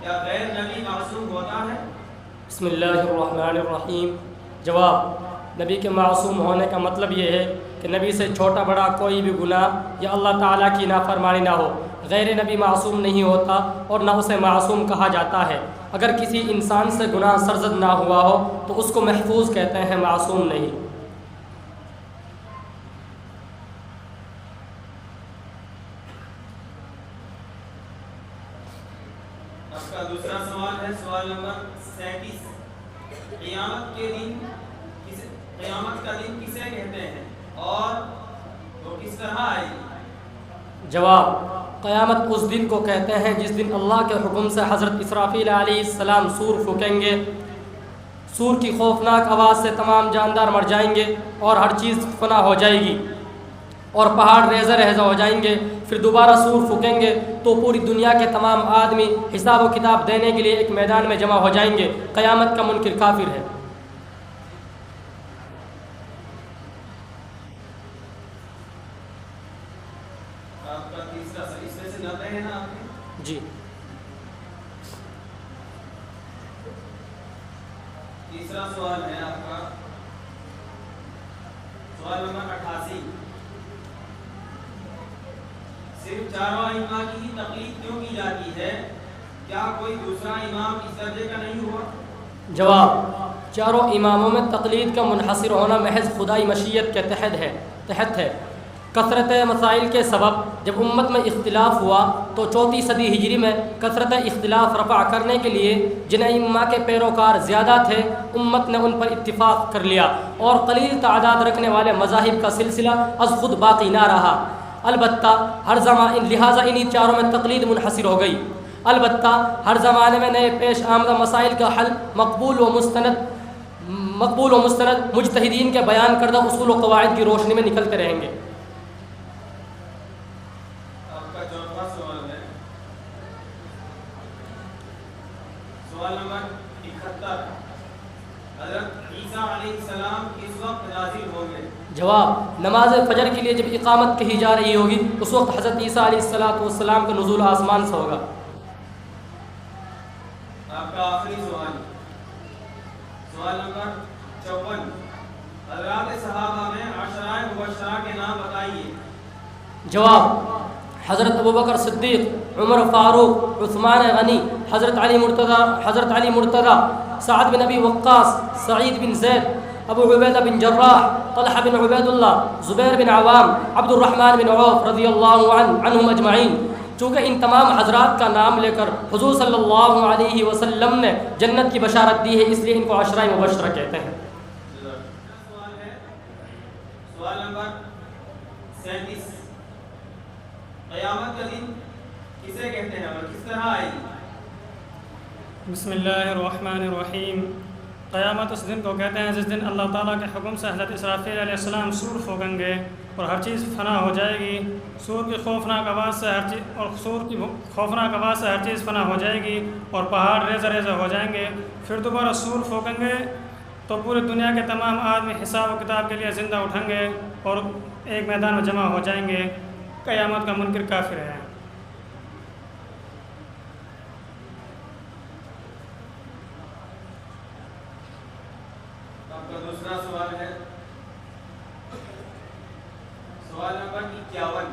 کیا غیر نبی معصوم ہوتا ہے؟ بسم اللہ الرحمن الرحیم۔ جواب: نبی کے معصوم ہونے کا مطلب یہ ہے کہ نبی سے چھوٹا بڑا کوئی بھی گناہ یا اللہ تعالیٰ کی نافرمانی نہ ہو، غیر نبی معصوم نہیں ہوتا اور نہ اسے معصوم کہا جاتا ہے. اگر کسی انسان سے گناہ سرزد نہ ہوا ہو تو اس کو محفوظ کہتے ہیں، معصوم نہیں. آپ کا دوسرا سوال ہے، سوال نمبر 37. قیامت کا دن کسے کہتے ہیں اور وہ کس طرح آئے گی؟ جواب: قیامت اس دن کو کہتے ہیں جس دن اللہ کے حکم سے حضرت اسرافیل علیہ السلام سور پھونکیں گے. سور کی خوفناک آواز سے تمام جاندار مر جائیں گے اور ہر چیز فنا ہو جائے گی اور پہاڑ ریزہ ریزہ ہو جائیں گے. پھر دوبارہ سور پھونکیں گے تو پوری دنیا کے تمام آدمی حساب و کتاب دینے کے لیے ایک میدان میں جمع ہو جائیں گے. قیامت کا منکر کافر ہے. آپ کا تیسرا سوال، اس میں سے 90 ہے نا آپ کے؟ جی. تیسرا سوال ہے آپ کا، سوال نمبر 88. صرف چاروں ائمہ کی تقلید کیوں کی جاتی ہے؟ کیا کوئی دوسرا امام اس درجے کا نہیں ہوا؟ جواب: چاروں اماموں میں تقلید کا منحصر ہونا محض خدائی مشیت کے تحت ہے. کثرت مسائل کے سبب جب امت میں اختلاف ہوا تو 4 صدی ہجری میں کثرت اختلاف رفع کرنے کے لیے جن ائمہ کے پیروکار زیادہ تھے امت نے ان پر اتفاق کر لیا اور قلیل تعداد رکھنے والے مذاہب کا سلسلہ از خود باقی نہ رہا. البتہ لہٰذا انہی چاروں میں تقلید منحصر ہو گئی. البتہ ہر زمانے میں نئے پیش آمدہ مسائل کا حل مقبول و مستند مجتہدین کے بیان کردہ اصول و قواعد کی روشنی میں نکلتے رہیں گے. آپ کا چوتھا سوال ہے، سوال نمبر 71. حضرت عیسیٰ علیہ السلام کس وقت نازل ہوں گے؟ جواب: نماز فجر کے لیے جب اقامت کہی جا رہی ہوگی اس وقت حضرت عیسیٰ علیہ السلام کا نزول آسمان سے ہوگا. آپ کا آخری سوال، سوال نمبر 54. حضرات صحابہ میں عشرہ مبشرہ کے نام بتائیے. جواب: حضرت ابوبکر صدیق، عمر فاروق، عثمان غنی، حضرت علی مرتضی، سعد بن ابی وقاص، سعید بن زید، ابو عبیدہ بن جراح، طلحہ بن عبید اللہ، زبیر بن عوام، عبد الرحمن بن عوف رضی اللہ عنہم اجمعین. چونکہ ان تمام حضرات کا نام لے کر حضور صلی اللہ علیہ وسلم نے جنت کی بشارت دی ہے، اس لیے ان کو عشرہ مبشرہ کہتے ہیں. سوال ہے، سوال نمبر 37. قیامت کا دن کسے کہتے ہیں اور کس طرح آئے گی؟ بسم اللہ الرحمن الرحیم. قیامت اس دن کو کہتے ہیں جس دن اللہ تعالیٰ کے حکم سے حضرت اسرافیل علیہ السلام سور پھونکیں گے اور ہر چیز فنا ہو جائے گی. سور کی خوفناک آواز سے ہر چیز فنا ہو جائے گی اور پہاڑ ریزہ ریزہ ہو جائیں گے. پھر دوبارہ سور پھونکیں گے تو پوری دنیا کے تمام آدمی حساب و کتاب کے لیے زندہ اٹھیں گے اور ایک میدان میں جمع ہو جائیں گے. قیامت کا منکر کافر ہے. آپ کا دوسرا سوال ہے، سوال نمبر 51.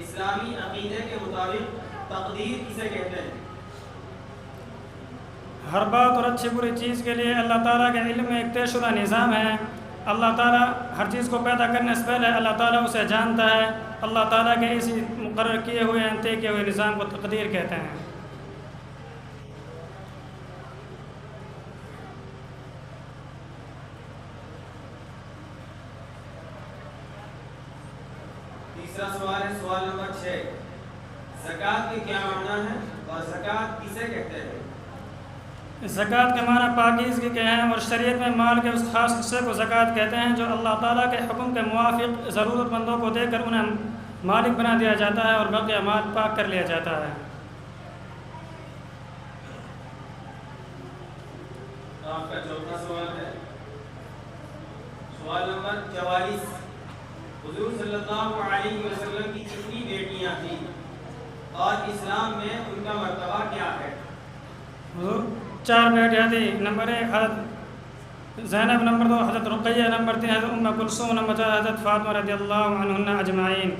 اسلامی عقیدے کے مطابق تقدیر کسے کہتے ہیں؟ ہر بات اور اچھی بری چیز کے لیے اللہ تعالیٰ کے علم میں ایک طے شدہ نظام ہے. اللہ تعالیٰ ہر چیز کو پیدا کرنے سے پہلے اللہ تعالیٰ اسے جانتا ہے. اللہ تعالیٰ کے اسی مقرر کیے ہوئے طے کیے ہوئے نظام کو تقدیر کہتے ہیں. تیسرا سوال ہے، سوال نمبر 6. زکوٰۃ کے کیا معنی ہے اور زکوٰۃ کسے کہتے ہیں؟ زکوٰۃ کے معنی پاکیزگی کے ہیں اور شریعت میں مال کے اس خاص حصے کو زکوٰۃ کہتے ہیں جو اللہ تعالیٰ کے حکم کے موافق ضرورت مندوں کو دے کر انہیں مالک بنا دیا جاتا ہے اور بقیہ مال پاک کر لیا جاتا ہے. آپ کا چوتھا سوال ہے، سوال نمبر 44. حضور صلی اللہ علیہ وسلم کی کتنی بیٹیاں تھیں اور اسلام میں ان کا مرتبہ کیا ہے؟ 4 بیٹیاں تھیں. نمبر 1 حضرت زینب، نمبر 2 حضرت رقیہ، نمبر 3 حضرت ام کلثوم، نمبر 4 حضرت فاطمہ رضی اللہ عنہن اجمعین.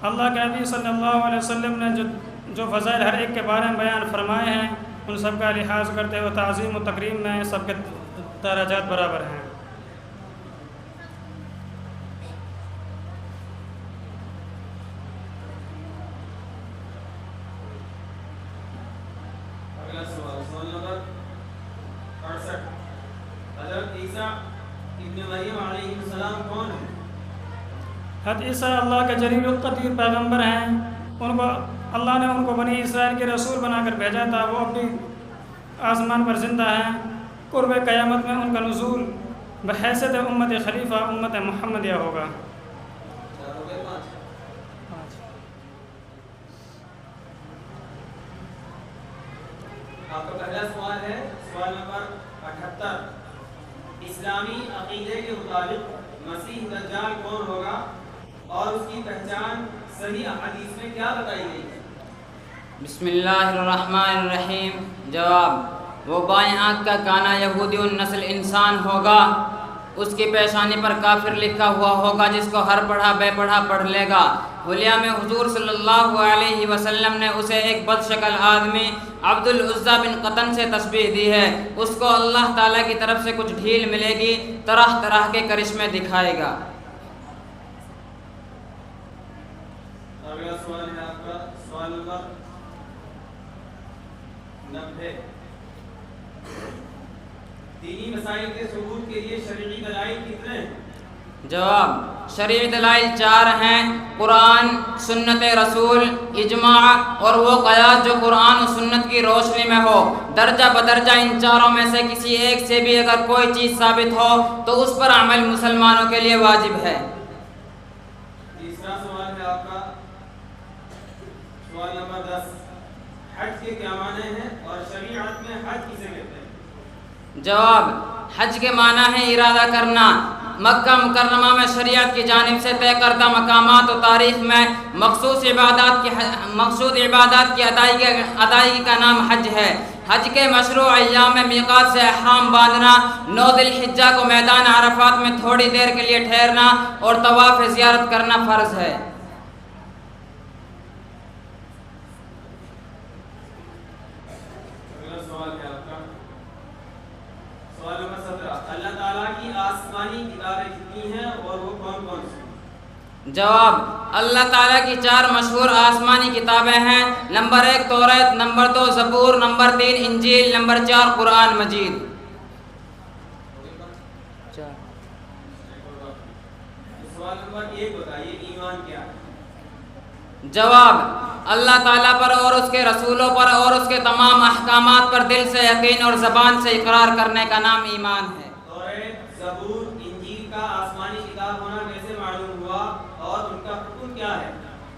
اللہ کے نبی صلی اللہ علیہ وسلم نے جو فضائل ہر ایک کے بارے میں بیان فرمائے ہیں ان سب کا لحاظ کرتے ہوئے تعظیم و تکریم میں سب کے درجات برابر ہیں. اگلا سوال نمبر 68. حضرت عیسیٰ ابن مریم علیہ السلام کون ہیں؟ حضرت عیسیٰ اللہ کے جلیل القدیر پیغمبر ہیں. ان کو اللہ نے ان کو بنی اسرائیل کے رسول بنا کر بھیجا تھا. وہ اپنی آسمان پر زندہ ہیں. قرب قیامت میں ان کا نزول بحیثیت امت خلیفہ امت محمدیہ ہوگا. آپ کا پہلا سوال ہے سوال نمبر 78. اسلامی عقیدے کے مطابق مسیح دجال کون ہوگا اور اس کی پہچان صحیح احادیث میں کیا بتائی گئی ہے؟ بسم اللہ الرحمن الرحیم. جواب: وہ بائیں آنکھ کا کانا یہودی النسل انسان ہوگا. اس کی پیشانی پر کافر لکھا ہوا ہوگا جس کو ہر پڑھا بے پڑھا پڑھ لے گا. حلیہ میں حضور صلی اللہ علیہ وسلم نے اسے ایک بد شکل آدمی عبد العزیٰ بن قطن سے تشبیہ دی ہے. اس کو اللہ تعالیٰ کی طرف سے کچھ ڈھیل ملے گی، طرح طرح کے کرشمے دکھائے گا. اگلا سوال ہے آپ کا سوال نمبر 90. دینی مسائل کے ثبوت کے لیے شرعی دلائل کتنے ہیں؟ جواب: شرعی دلائل 4 ہیں: قرآن، سنت رسول، اجماع اور وہ قیاس جو قرآن و سنت کی روشنی میں ہو. درجہ بدرجہ ان چاروں میں سے کسی ایک سے بھی اگر کوئی چیز ثابت ہو تو اس پر عمل مسلمانوں کے لیے واجب ہے. تیسرا سوال ہے آپ کا سوال نمبر 10. حج کے کیا معنی ہیں اور شریعت میں حج کسے کہتے ہیں؟ جواب: حج کے معنی ہے ارادہ کرنا. مکہ مکرمہ میں شریعت کی جانب سے طے کردہ مقامات و تاریخ میں مخصوص عبادات کی ادائیگی کا نام حج ہے. حج کے مشروع ایام میں میقات سے احرام باندھنا، 9 ذی الحجہ کو میدان عرفات میں تھوڑی دیر کے لیے ٹھہرنا اور طواف زیارت کرنا فرض ہے. سوال نمبر 17. اللہ تعالیٰ کی آسمانی کتابیں کتنی ہیں اور وہ کون کون سی ہیں؟ جواب: اللہ تعالیٰ کی 4 مشہور آسمانی کتابیں ہیں. نمبر 1 توریت، نمبر 2 زبور، نمبر 3 انجیل، نمبر 4 قرآن مجید. سوال نمبر 1 بتائیے ایمان کیا ہے؟ جواب: اللہ تعالیٰ پر اور اس کے رسولوں پر اور اس کے تمام احکامات پر دل سے یقین اور زبان سے اقرار کرنے کا نام ایمان ہے. توریت، زبور، انجیل کا آسمانی کتاب ہونا کیسے معلوم ہوا اور ان کا حکم کیا ہے؟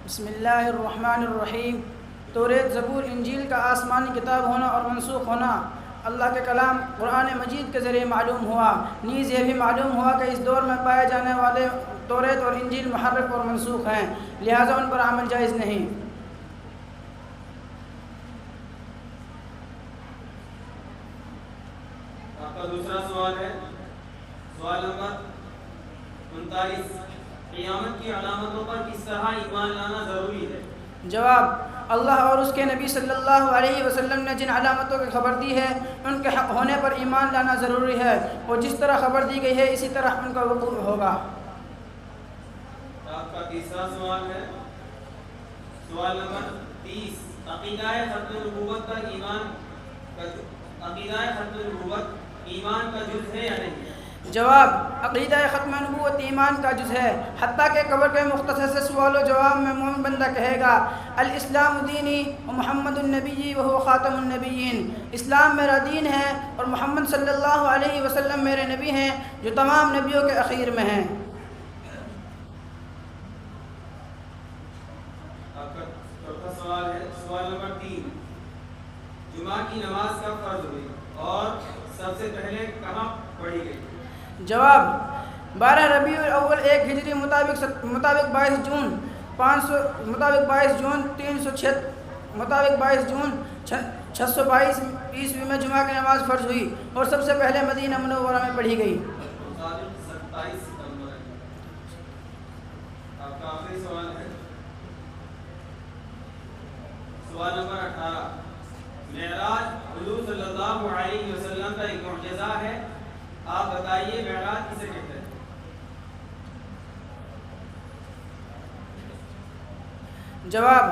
بسم اللہ الرحمن الرحیم. توریت، زبور، انجیل کا آسمانی کتاب ہونا اور منسوخ ہونا اللہ کے کلام قرآن مجید کے ذریعے معلوم ہوا. نیز یہ بھی معلوم ہوا کہ اس دور میں پائے جانے والے توریت اور انجیل محرف اور منسوخ ہیں، لہٰذا ان پر عمل جائز نہیں. آپ کا دوسرا سوال ہے سوال نمبر 39. قیامت کی علامتوں پر کس طرح ایمان لانا ضروری ہے؟ جواب: اللہ اور اس کے نبی صلی اللہ علیہ وسلم نے جن علامتوں کی خبر دی ہے ان کے حق ہونے پر ایمان لانا ضروری ہے، اور جس طرح خبر دی گئی ہے اسی طرح ان کا وقوع ہوگا. آپ کا تیسرا سوال ہے سوال نمبر 30. عقیدہ ختم نبوت کا ایمان کا جز ہے یا نہیں؟ جواب: عقیدہ ختم نبوت ایمان کا جز ہے، حتیٰ کہ قبر کے مختصر سے سوال و جواب میں مومن بندہ کہے گا الاسلام دینی و محمد النبی وهو خاتم النبیین. اسلام میرا دین ہے اور محمد صلی اللہ علیہ وسلم میرے نبی ہیں جو تمام نبیوں کے اخیر میں ہیں. آپ کا چوتھا سوال ہے سوال نمبر 3. جمعہ کی نماز کب فرض ہوئی اور سب سے پہلے کہاں پڑھی گئی؟ جواب: 12 ربیع الاول 1 ہجری مطابق 22 جون 622 عیسوی میں جمعہ کی نماز فرض ہوئی اور سب سے پہلے مدینہ منورہ میں پڑھی گئی. 27 ستمبر. آپ کا آخری سوال ہے سوال نمبر 18 معراج حضور صلی اللہ علیہ وسلم کا ایک معجزہ ہے، آپ بتائیے معراج کسے کہتے ہیں؟ جواب،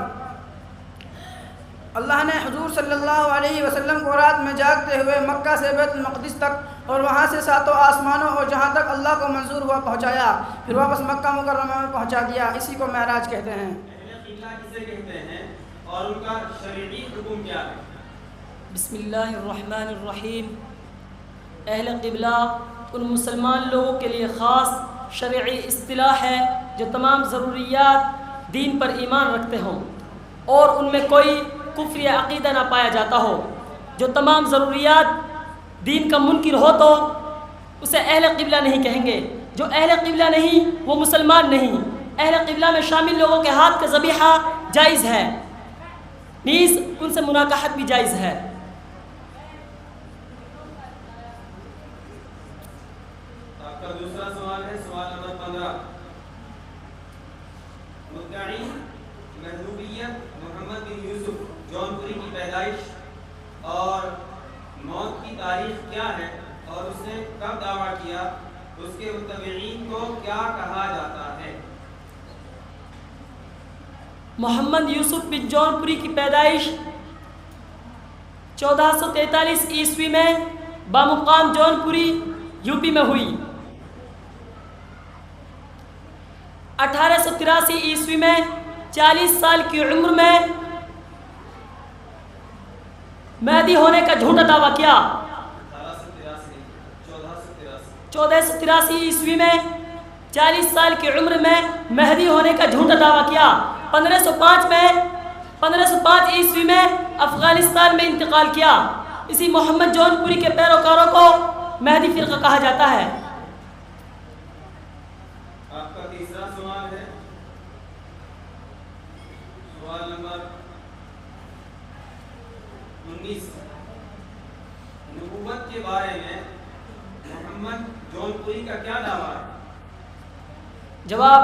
اللہ نے حضور صلی اللہ علیہ وسلم کو رات میں جاگتے ہوئے مکہ سے بیت المقدس تک اور وہاں سے 7 آسمانوں اور جہاں تک اللہ کو منظور ہوا پہنچایا، پھر واپس مکہ مکرمہ میں پہنچا دیا، اسی کو معراج کہتے ہیں۔ اہل قبلہ کسے کہتے ہیں اور ان کا شرعی حکم کیا ہے؟ بسم اللہ الرحمن الرحیم۔ اہل قبلہ ان مسلمان لوگوں کے لیے خاص شرعی اصطلاح ہے جو تمام ضروریات دین پر ایمان رکھتے ہوں اور ان میں کوئی کفر یا عقیدہ نہ پایا جاتا ہو۔ جو تمام ضروریات دین کا منکر ہو تو اسے اہل قبلہ نہیں کہیں گے، جو اہل قبلہ نہیں وہ مسلمان نہیں۔ اہل قبلہ میں شامل لوگوں کے ہاتھ کا ذبیحہ جائز ہے، نیز ان سے مناکحت بھی جائز ہے۔ آپ کا دوسرا سوال ہے سوال نمبر 15 مدعی محبوبیت محمد بن یوسف جونپوری کی پیدائش اور موت کی تاریخ کیا ہے اور اس نے کب دعویٰ کیا؟ اس کے متبعین کو کیا کہا جاتا ہے؟ محمد یوسف بن جونپوری کی پیدائش 1443 عیسوی میں بامقام جونپوری یو پی میں ہوئی۔ 1883 عیسوی میں 40 سال کی عمر میں مہدی ہونے کا جھوٹا دعویٰ کیا۔ 1483 عیسوی میں 40 سال کی عمر میں مہدی ہونے کا جھوٹا دعویٰ کیا۔ 1505 عیسوی میں افغانستان میں انتقال کیا۔ اسی محمد جونپوری کے پیروکاروں کو مہدی فرقہ کہا جاتا ہے۔ آپ کا تیسرا سوال ہے سوال نمبر 19 نبوت کے بارے میں محمد جونپوری کا کیا دعویٰ ہے؟ جواب،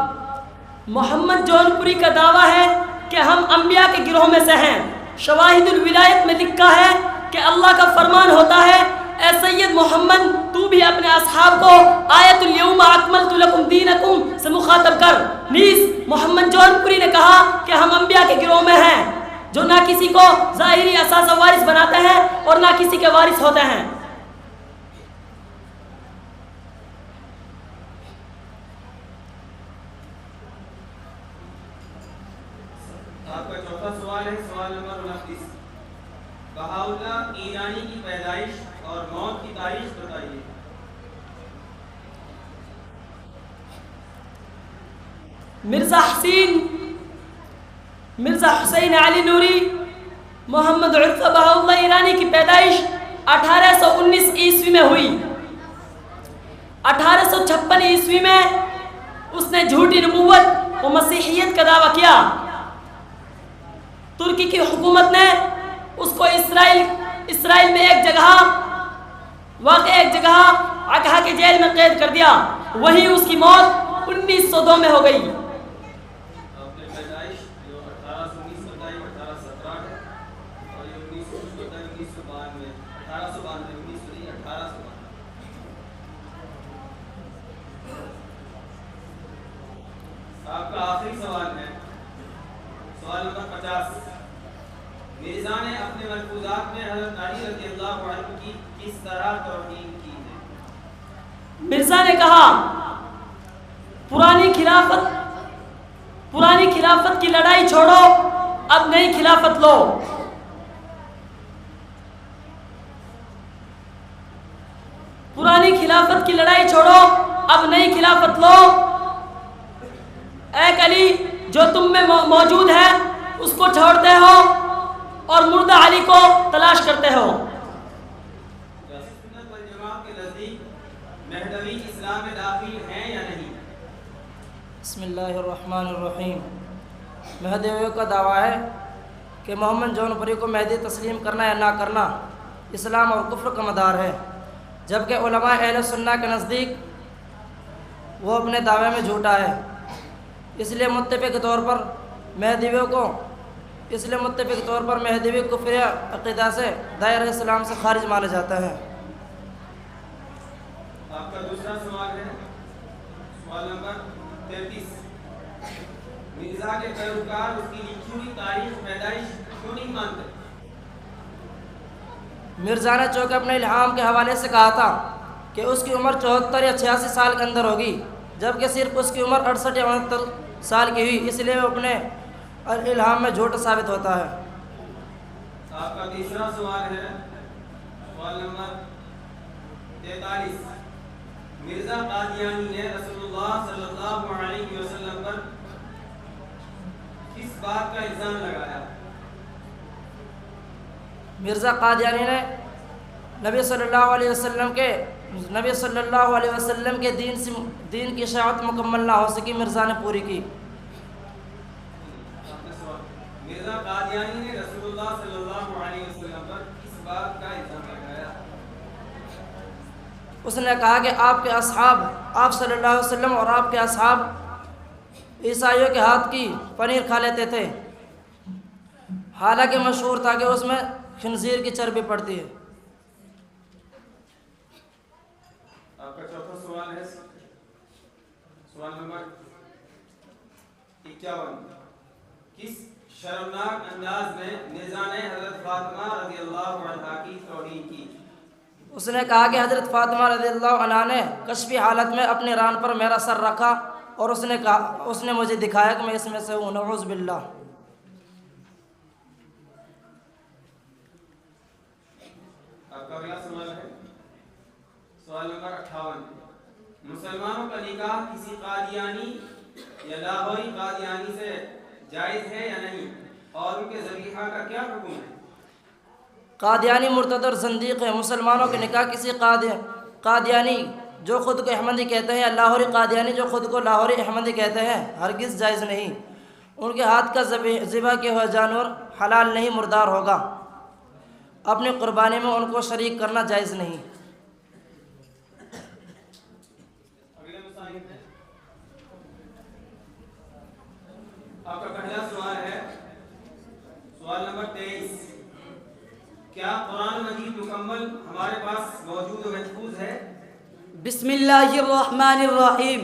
محمد جونپوری کا دعویٰ ہے کہ ہم انبیاء کے گروہ میں سے ہیں۔ شواہد الولایت میں لکھا ہے کہ اللہ کا فرمان ہوتا ہے اے سید محمد تو بھی اپنے اصحاب کو آیت الیوم اکملت لکم دینکم سے مخاطب کر۔ نیز محمد جونپوری نے کہا کہ ہم انبیاء کے گروہ میں ہیں جو نہ کسی کو ظاہری اثاثہ وارث بناتے ہیں اور نہ کسی کے وارث ہوتے ہیں۔ آپ کا چوتھا سوال ہے سوال نمبر 29 بہاؤاللہ ایرانی کی پیدائش اور موت کی تاریخ بتائیے۔ مرزا حسین علی نوری محمد عرفہ بہاؤاللہ ایرانی کی پیدائش 1819 عیسوی میں ہوئی۔ 1856 عیسوی میں اس نے جھوٹی نبوت و مسیحیت کا دعویٰ کیا۔ ترکی کی حکومت نے اس کو اسرائیل میں ایک جگہ عقہ کے جیل میں قید کر دیا، وہیں اس کی موت 1902 میں ہو گئی۔ آپ کا آخری سوال ہے سوال نمبر 50 مرزا نے اپنے ملفوظات میں حضرت علی رضی اللہ عنہ کی کس طرح توہین کی ہے؟ مرزا نے کہا پرانی خلافت کی لڑائی چھوڑو، اب نئی خلافت لو۔ پرانی خلافت کی لڑائی چھوڑو، اب نئی خلافت لو۔ اے علی جو تم میں موجود ہے اس کو چھوڑتے ہو اور مردہ علی کو تلاش کرتے ہو۔ سنت والجماعت کے نزدیک مہدوی اسلام میں داخل ہیں یا نہیں؟ بسم اللہ الرحمن الرحیم۔ مہدویوں کا دعویٰ ہے کہ محمد جونپوری کو مہدی تسلیم کرنا یا نہ کرنا اسلام اور کفر کا مدار ہے، جبکہ علماء اہل سنہ کے نزدیک وہ اپنے دعوے میں جھوٹا ہے۔ اس لیے متفق طور پر مہدویوں کو اس لیے متفق طور پر مہدی بھی کفر عقیدہ سے دائرہ اسلام سے خارج مانا جاتا ہے۔ آپ کا دوسرا سوال ہے، سوال نمبر 33، مرزا کے پیروکار اس کی لکھی ہوئی تاریخ پیدائش کیوں نہیں مانتے؟ مرزا نے چونکہ اپنے الہام کے حوالے سے کہا تھا کہ اس کی عمر 74 یا 86 سال کے اندر ہوگی، جبکہ صرف اس کی عمر 68 یا 69 سال کی ہوئی، اس لیے وہ اپنے الہام میں جھوٹ ثابت ہوتا ہے۔ آپ کا تیسرا سوال ہے، سوال نمبر 43، مرزا قادیانی نے رسول اللہ صلی اللہ علیہ وسلم پر کس بات کا الزام لگایا؟ مرزا قادیانی نے نبی صلی اللہ علیہ وسلم کے دین کی اشاعت مکمل نہ ہو سکی، مرزا نے پوری کی۔ مرزا قادیانی نے رسول اللہ صلی اللہ علیہ وسلم پر کس بات کا الزام لگایا؟ اس نے کہا کہ آپ کے اصحاب، آپ صلی اللہ علیہ وسلم اور آپ کے اصحاب عیسائیوں کے ہاتھ کی پنیر کھا لیتے تھے، حالانکہ مشہور تھا کہ اس میں خنزیر کی چربی پڑتی ہے۔ آپ کا چوتھا سوال ہے، سوال نمبر 51، کس شرمناک انداز میں مرزا نے حضرت فاطمہ رضی اللہ عنہا کی توہین کی؟ اس نے کہا کہ حضرت فاطمہ رضی اللہ عنہا نے کشفی حالت میں اپنی ران پر میرا سر رکھا اور اس نے مجھے دکھایا کہ میں اس میں سے ہوں، نعوذ باللہ۔ آپ کا اگلا سوال ہے، سوال نمبر 58، مسلمانوں کا نکاح کسی قادیانی یا لاہوری قادیانی سے جائز ہے یا نہیں، اور ان کے ذبیحہ کا کیا حکم ہے؟ قادیانی مرتد اور زندیق ہے۔ مسلمانوں کے نکاح کسی قادیانی جو خود کو احمدی کہتے ہیں یا لاہوری قادیانی جو خود کو لاہوری احمدی کہتے ہیں ہرگز جائز نہیں۔ ان کے ہاتھ کا ذبح کیا ہوا جانور حلال نہیں، مردار ہوگا۔ اپنی قربانی میں ان کو شریک کرنا جائز نہیں۔ آپ کا پہلا سوال ہے، سوال نمبر 23، کیا قرآن مجید مکمل ہمارے پاس موجود و محفوظ ہے؟ بسم اللہ الرحمن الرحیم۔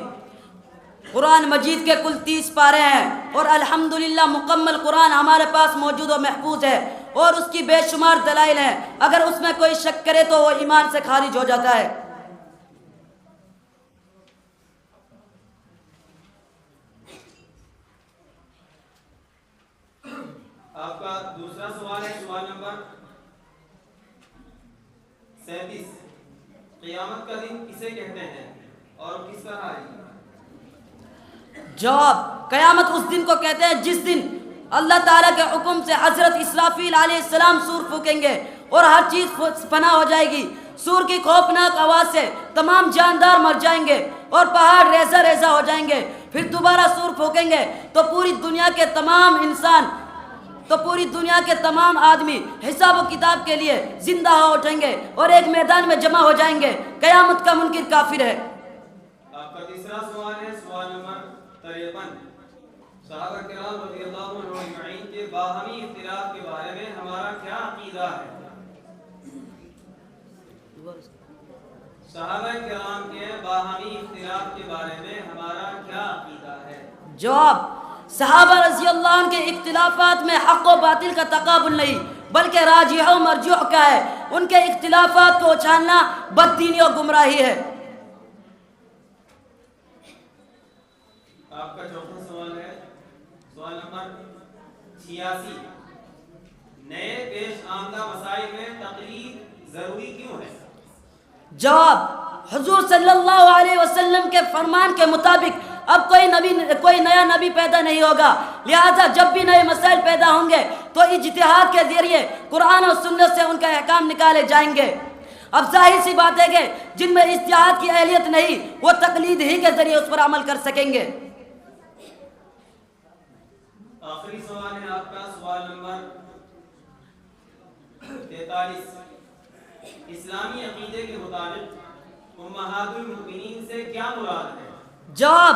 قرآن مجید کے کل 30 پارے ہیں اور الحمدللہ مکمل قرآن ہمارے پاس موجود و محفوظ ہے، اور اس کی بے شمار دلائل ہیں، اگر اس میں کوئی شک کرے تو وہ ایمان سے خارج ہو جاتا ہے۔ آپ کا دوسرا سوال ہے، سوال نمبر 37، قیامت کا دن کسے کہتے ہیں اور کس طرح آئے گی؟ جواب، قیامت اس دن کو کہتے ہیں جس دن اللہ تعالیٰ کے حکم سے حضرت اسرافیل علیہ السلام سور پھونکیں گے اور ہر چیز فنا ہو جائے گی۔ سور کی خوفناک آواز سے تمام جاندار مر جائیں گے اور پہاڑ ریزہ ریزہ ہو جائیں گے۔ پھر دوبارہ سور پھونکیں گے تو پوری دنیا کے تمام آدمی حساب و کتاب کے لیے زندہ ہو اٹھیں گے اور ایک میدان میں جمع ہو جائیں گے۔ قیامت کا منکر کافر ہے۔ آپ کا تیسرا سوال ہے، سوال نمبر 53، صحابہ کرام رضی اللہ عنہم اجمعین کے باہمی اختلاف کے بارے میں ہمارا کیا عقیدہ ہے؟ صحابہ کرام کے باہمی اختلاف کے بارے میں ہمارا کیا عقیدہ ہے؟ جواب، صحابہ رضی اللہ عنہ کے اختلافات میں حق و باطل کا تقابل نہیں بلکہ راجح و مرجوح کا ہے۔ ان کے اختلافات کو اچھالنا بددینی و گمراہی ہے۔ آپ کا چوتھا سوال ہے، سوال نمبر 86، نئے پیش آمدہ مسائل میں تقلید ضروری کیوں ہے؟ جواب، حضور صلی اللہ علیہ وسلم کے فرمان کے مطابق اب کوئی نیا نبی پیدا نہیں ہوگا، لہذا جب بھی نئے مسائل پیدا ہوں گے تو اجتہاد کے ذریعے قرآن اور سنت سے ان کا احکام نکالے جائیں گے۔ اب ظاہر سی بات ہے کہ جن میں اجتہاد کی اہلیت نہیں وہ تقلید ہی کے ذریعے اس پر عمل کر سکیں گے۔ آخری سوال ہے آپ کا، سوال نمبر 43، اسلامی عقیدے کے مطابق امہات المؤمنین سے کیا مراد ہے؟ جواب،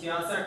66,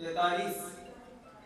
43,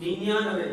99,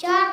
4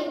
1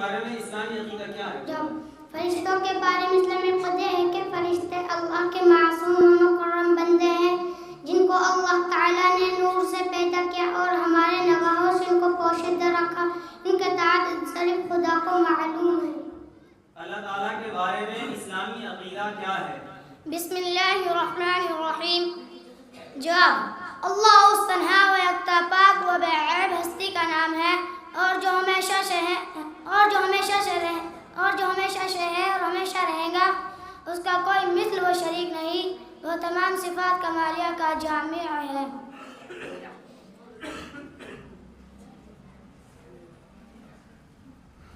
بارے میں اسلامی عقیدہ کیا ہے؟ فرشتوں کے بارے میں اسلامی عقیدہ ہے کہ فرشتے اللہ کے معصوم و مکرم بندے ہیں جن کو اللہ تعالیٰ نے نور سے پیدا کیا اور ہمارے نگاہوں سے ان کو پوشیدہ رکھا. ان کے اطاعت صرف خدا کو معلوم ہے. اللہ تعالیٰ کے بارے میں اسلامی عقیدہ کیا ہے؟ بسم اللہ الرحمن الرحیم. جواب: اللہ اس تنہا و یکتا پاک و بے عیب ہستی کا نام ہے اور جو ہمیشہ سے ہے اور ہمیشہ رہے گا. اس کا کوئی مثل و شریک نہیں. وہ تمام صفات کمالیہ کا جامع ہے.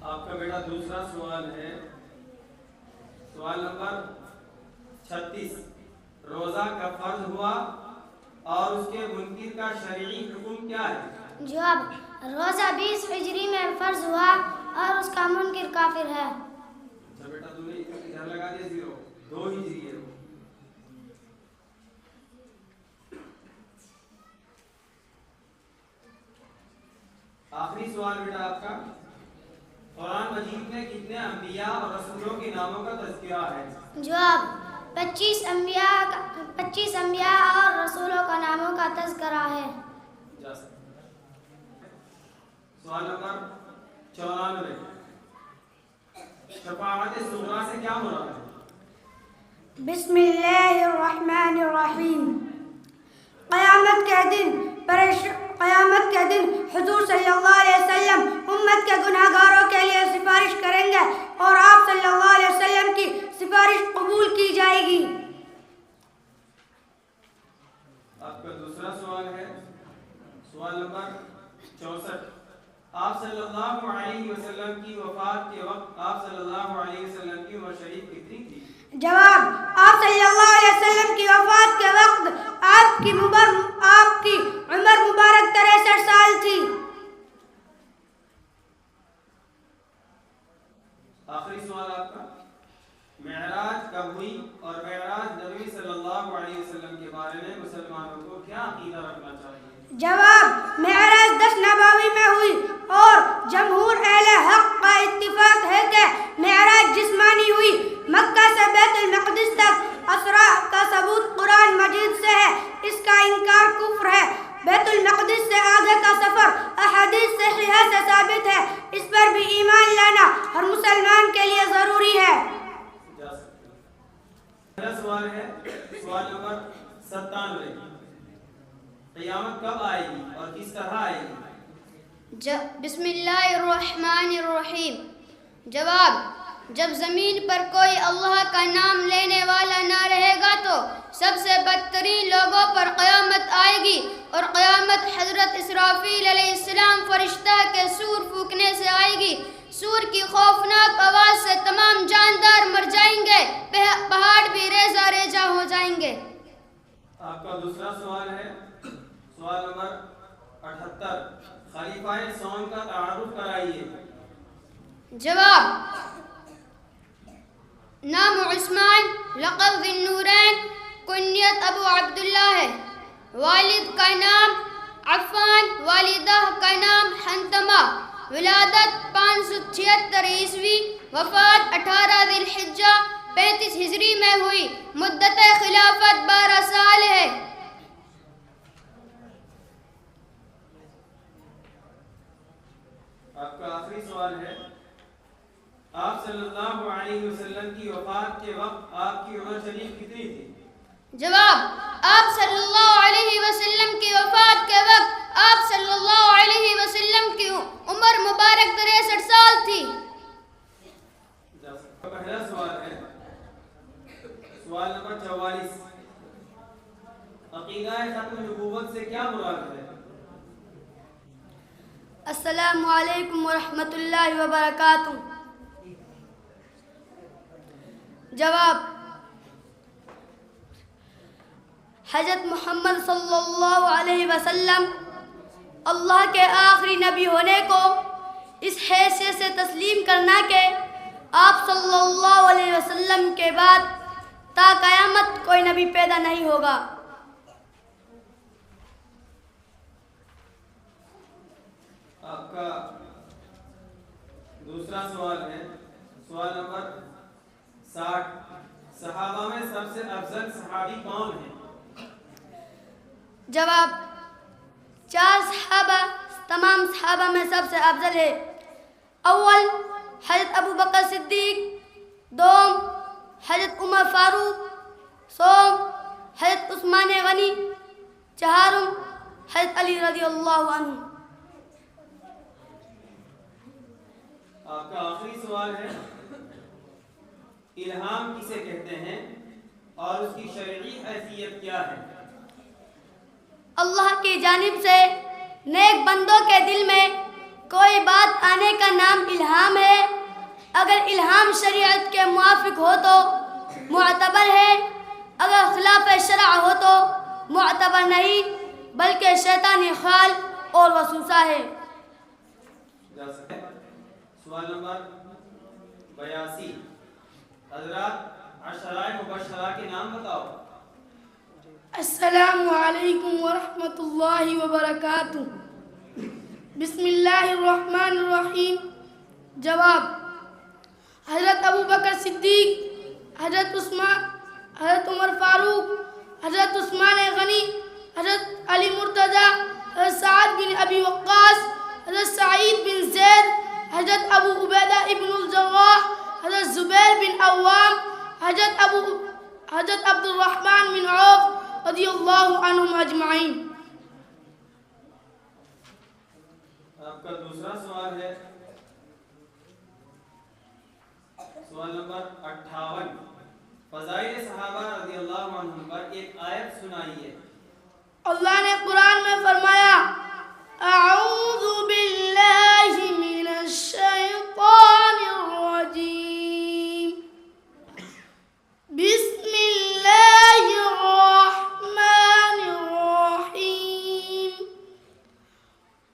آپ کا بیٹا دوسرا سوال ہے. سوال نمبر 36. روزہ کب فرض ہوا اور اس کے منکر کا شرعی حکم کیا ہے؟ جواب: روزہ 20 ہجری میں فرض ہوا اور اس کا منکر کافر ہے. اچھا بیٹا تم نے ادھر لگا دیا 0. 2 ہجری ہے. آخری سوال بیٹا آپ کا. قرآن مجید میں کتنے انبیاء اور رسولوں کے ناموں کا تذکرہ ہے؟ جواب: 25 انبیاء اور رسولوں کا ناموں کا تذکرہ ہے. سوال نمبر 94. شفاعت صغریٰ سے کیا مراد ہے؟ بسم اللہ الرحمن الرحیم. قیامت کے دن حضور صلی اللہ علیہ وسلم امت کے گناہگاروں کے لیے سفارش کریں گے اور آپ صلی اللہ علیہ وسلم کی سفارش قبول کی جائے گی. آپ کا دوسرا سوال ہے. سوال نمبر 64. آپ صلی اللہ علیہ وسلم کی وفات کے وقت آپ صلی اللہ علیہ وسلم کی عمر شریف کتنی تھی؟ جواب: آپ صلی اللہ علیہ وسلم کی وفات کے وقت آپ کی عمر مبارک 63 سال تھی. آخری سوال آپ کا. معراج کب ہوئی اور معراج نبی صلی اللہ علیہ وسلم کے بارے میں مسلمانوں کو کیا عقیدہ رکھنا چاہیے؟ جواب: معراج 10 نبوی میں ہوئی اور جمہور اہل حق کا اتفاق ہے کہ معراج جسمانی ہوئی. مکہ سے بیت المقدس تک اسرا کا ثبوت قرآن مجید سے ہے. اس کا انکار کفر ہے. بیت المقدس سے آگے کا سفر احادیث صحیحہ سے ثابت ہے. اس پر بھی ایمان لانا ہر مسلمان کے لیے ضروری ہے. پہلا سوال ہے. سوال نمبر 97. قیامت کب آئے گی اور کس طرح آئے گی؟ بسم اللہ الرحمن الرحیم. جواب: جب زمین پر کوئی اللہ کا نام لینے والا نہ رہے گا تو سب سے بدترین لوگوں پر قیامت آئے گی اور قیامت حضرت اسرافیل علیہ السلام فرشتہ کے سور پھونکنے سے آئے گی. سور کی خوفناک آواز سے تمام جاندار مر جائیں گے. پہاڑ بھی ریزہ ریزہ ہو جائیں گے. آپ کا دوسرا سوال ہے. سوال نمبر 78. خلیفہ سون کا تعارف کرائیے. جواب: نام عثمان، لقب ذی النورین، کنیت ابو عبداللہ ہے. والد کا نام عفان، والدہ کا نام حنتمہ. ولادت 576 عیسوی. وفات 18 ذی الحجہ 35 ہجری میں ہوئی. مدت خلافت 12 سال ہے. آپ کا آخری سوال ہے. آپ صلی اللہ علیہ وسلم کی وفات کے وقت آپ کی عمر شریف کتنی تھی؟ جواب: آپ صلی اللہ علیہ وسلم کی وفات کے وقت آپ صلی اللہ علیہ وسلم کی عمر مبارک 63 سال تھی. پہلا سوال ہے. سوال نمبر 44. عقیدہ ختم نبوت سے کیا مراد ہے؟ السلام علیکم ورحمۃ اللہ وبرکاتہ. جواب: حضرت محمد صلی اللہ علیہ وسلم اللہ کے آخری نبی ہونے کو اس حیثیت سے تسلیم کرنا کہ آپ صلی اللہ علیہ وسلم کے بعد تا قیامت کوئی نبی پیدا نہیں ہوگا. آپ کا دوسرا سوال 4 صحابہ تمام صحابہ میں سب سے افضل ہے. اول حضرت ابو بکر صدیق, دوم حضرت عمر فاروق, سوم حضرت عثمان غنی, چہارم حضرت علی رضی اللہ عنہ. آپ کا آخری سوال ہے, الہام کسے کہتے ہیں اور اس کی شرعی حیثیت کیا ہے؟ اللہ کی جانب سے نیک بندوں کے دل میں کوئی بات آنے کا نام الہام ہے. اگر الہام شریعت کے موافق ہو تو معتبر ہے, اگر خلاف شرع ہو تو معتبر نہیں بلکہ شیطانی خیال اور وسوسہ ہے. سوال نمبر 82, حضرات عشرہ مبشرہ کے نام بتاؤ. السلام علیکم ورحمۃ اللہ وبرکاتہ. بسم اللہ الرحمن الرحیم. جواب: حضرت ابو بکر صدیق, حضرت عمر فاروق, حضرت عثمان غنی, حضرت علی مرتضیٰ, حضرت سعد بن ابی وقاص, حضرت سعید بن زید, حضرت ابو عبیدہ ابن الجراح, حضرت زبیر بن عوام, حضرت عبد الرحمن بن عوف رضی اللہ عنہم اجمعین. آپ کا دوسرا سوال ہے, سوال نمبر 58, فضائل صحابہ رضی اللہ عنہم پر ایک آیت سنائیے. اللہ نے قرآن میں فرمایا: اعوذ باللہ من الشیطان الرجیم, بسم اللہ الرحمن الرحیم.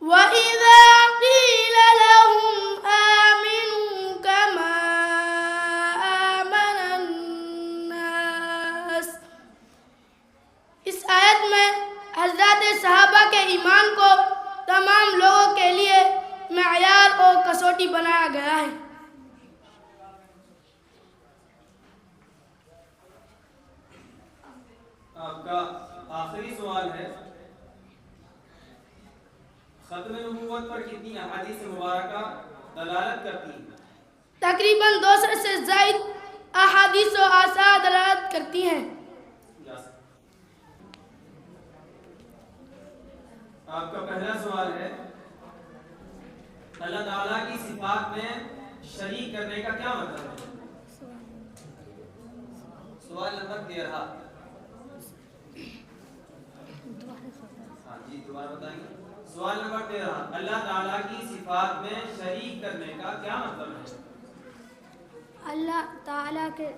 وَإِذَا قِيلَ لَهُمْ آمِنُوا كَمَا آمَنَ النَّاسُ. اس آیت میں حضرات صحابہ کے ایمان کو تمام لوگوں کے لیے معیار اور کسوٹی بنایا گیا ہے. آپ کا آخری سوال ہے, ختم نبوت پر کتنی احادیث مبارکہ دلالت کرتی ہیں؟ تقریباً 200 سے زائد احادیث و آثار دلالت کرتی ہیں. آپ کا پہلا سوال ہے, اللہ تعالیٰ کی صفات میں شریک کرنے کا کیا مطلب ہے؟ سوال نمبر 13. ہاں جی, دوبارہ بتائیں گے. سوال نمبر 13, اللہ تعالیٰ کی صفات میں شریک کرنے کا کیا مطلب ہے؟ اللہ تعالیٰ کے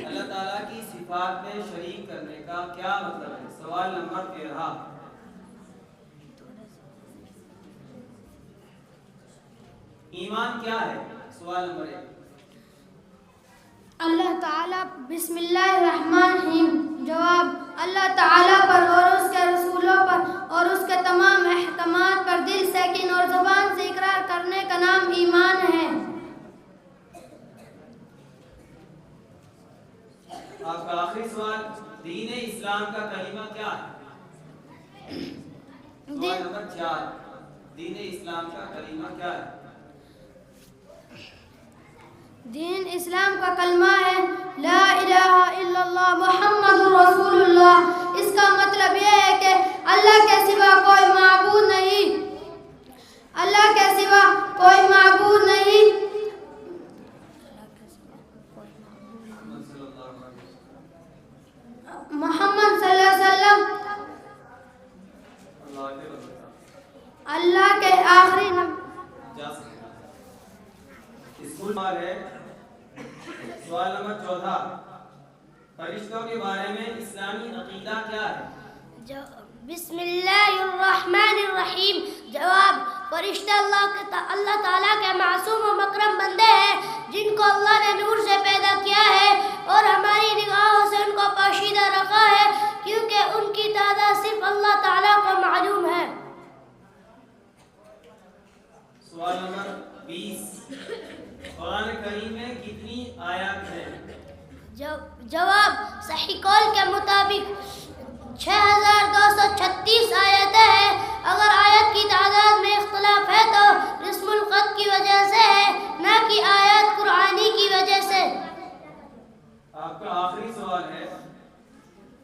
اللہ تعالیٰ کی صفات میں شریک کرنے کا کیا مطلب ہے؟ سوال نمبر 13. ایمان کیا ہے؟ سوال نمبر 1. اللہ تعالیٰ. بسم اللہ الرحمن الرحیم. جواب: اللہ تعالیٰ پر اور اس کے رسولوں پر اور اس کے تمام احکامات پر دل سے یقین اور زبان سے اقرار کرنے کا نام ایمان ہے. آپ کا آخری سوال, دین اسلام کا کلمہ کیا ہے؟ سوال نمبر 4, دین اسلام کا کلمہ کیا ہے؟ دین اسلام کا کلمہ ہے لا الہ الا اللہ محمد رسول اللہ. اس کا مطلب یہ ہے کہ اللہ کے سوا کوئی معبود نہیں, اللہ کے سوا کوئی معبود نہیں. محمد صلی اللہ علیہ وسلم اللہ کے آخری سوال ہے. سوال نمبر 14, فرشتوں کے بارے میں اسلامی عقیدہ کیا ہے؟ بسم اللہ الرحمن الرحیم. جواب: فرشتے اللہ تعالیٰ کے معصوم و مکرم بندے ہیں جن کو اللہ نے نور سے پیدا کیا ہے اور ہماری نگاہوں سے ان کو پوشیدہ رکھا ہے کیونکہ ان کی تعداد صرف اللہ تعالیٰ کو معلوم ہے. سوال نمبر 20 قرآن کریم میں کتنی آیات ہیں؟ جواب صحیح قول کے مطابق 6236 آیتیں ہیں. اگر آیت کی تعداد میں اختلاف ہے تو رسم الخط کی وجہ سے ہے، نہ کہ آیات قرآنی کی وجہ سے. آپ کا آخری سوال ہے،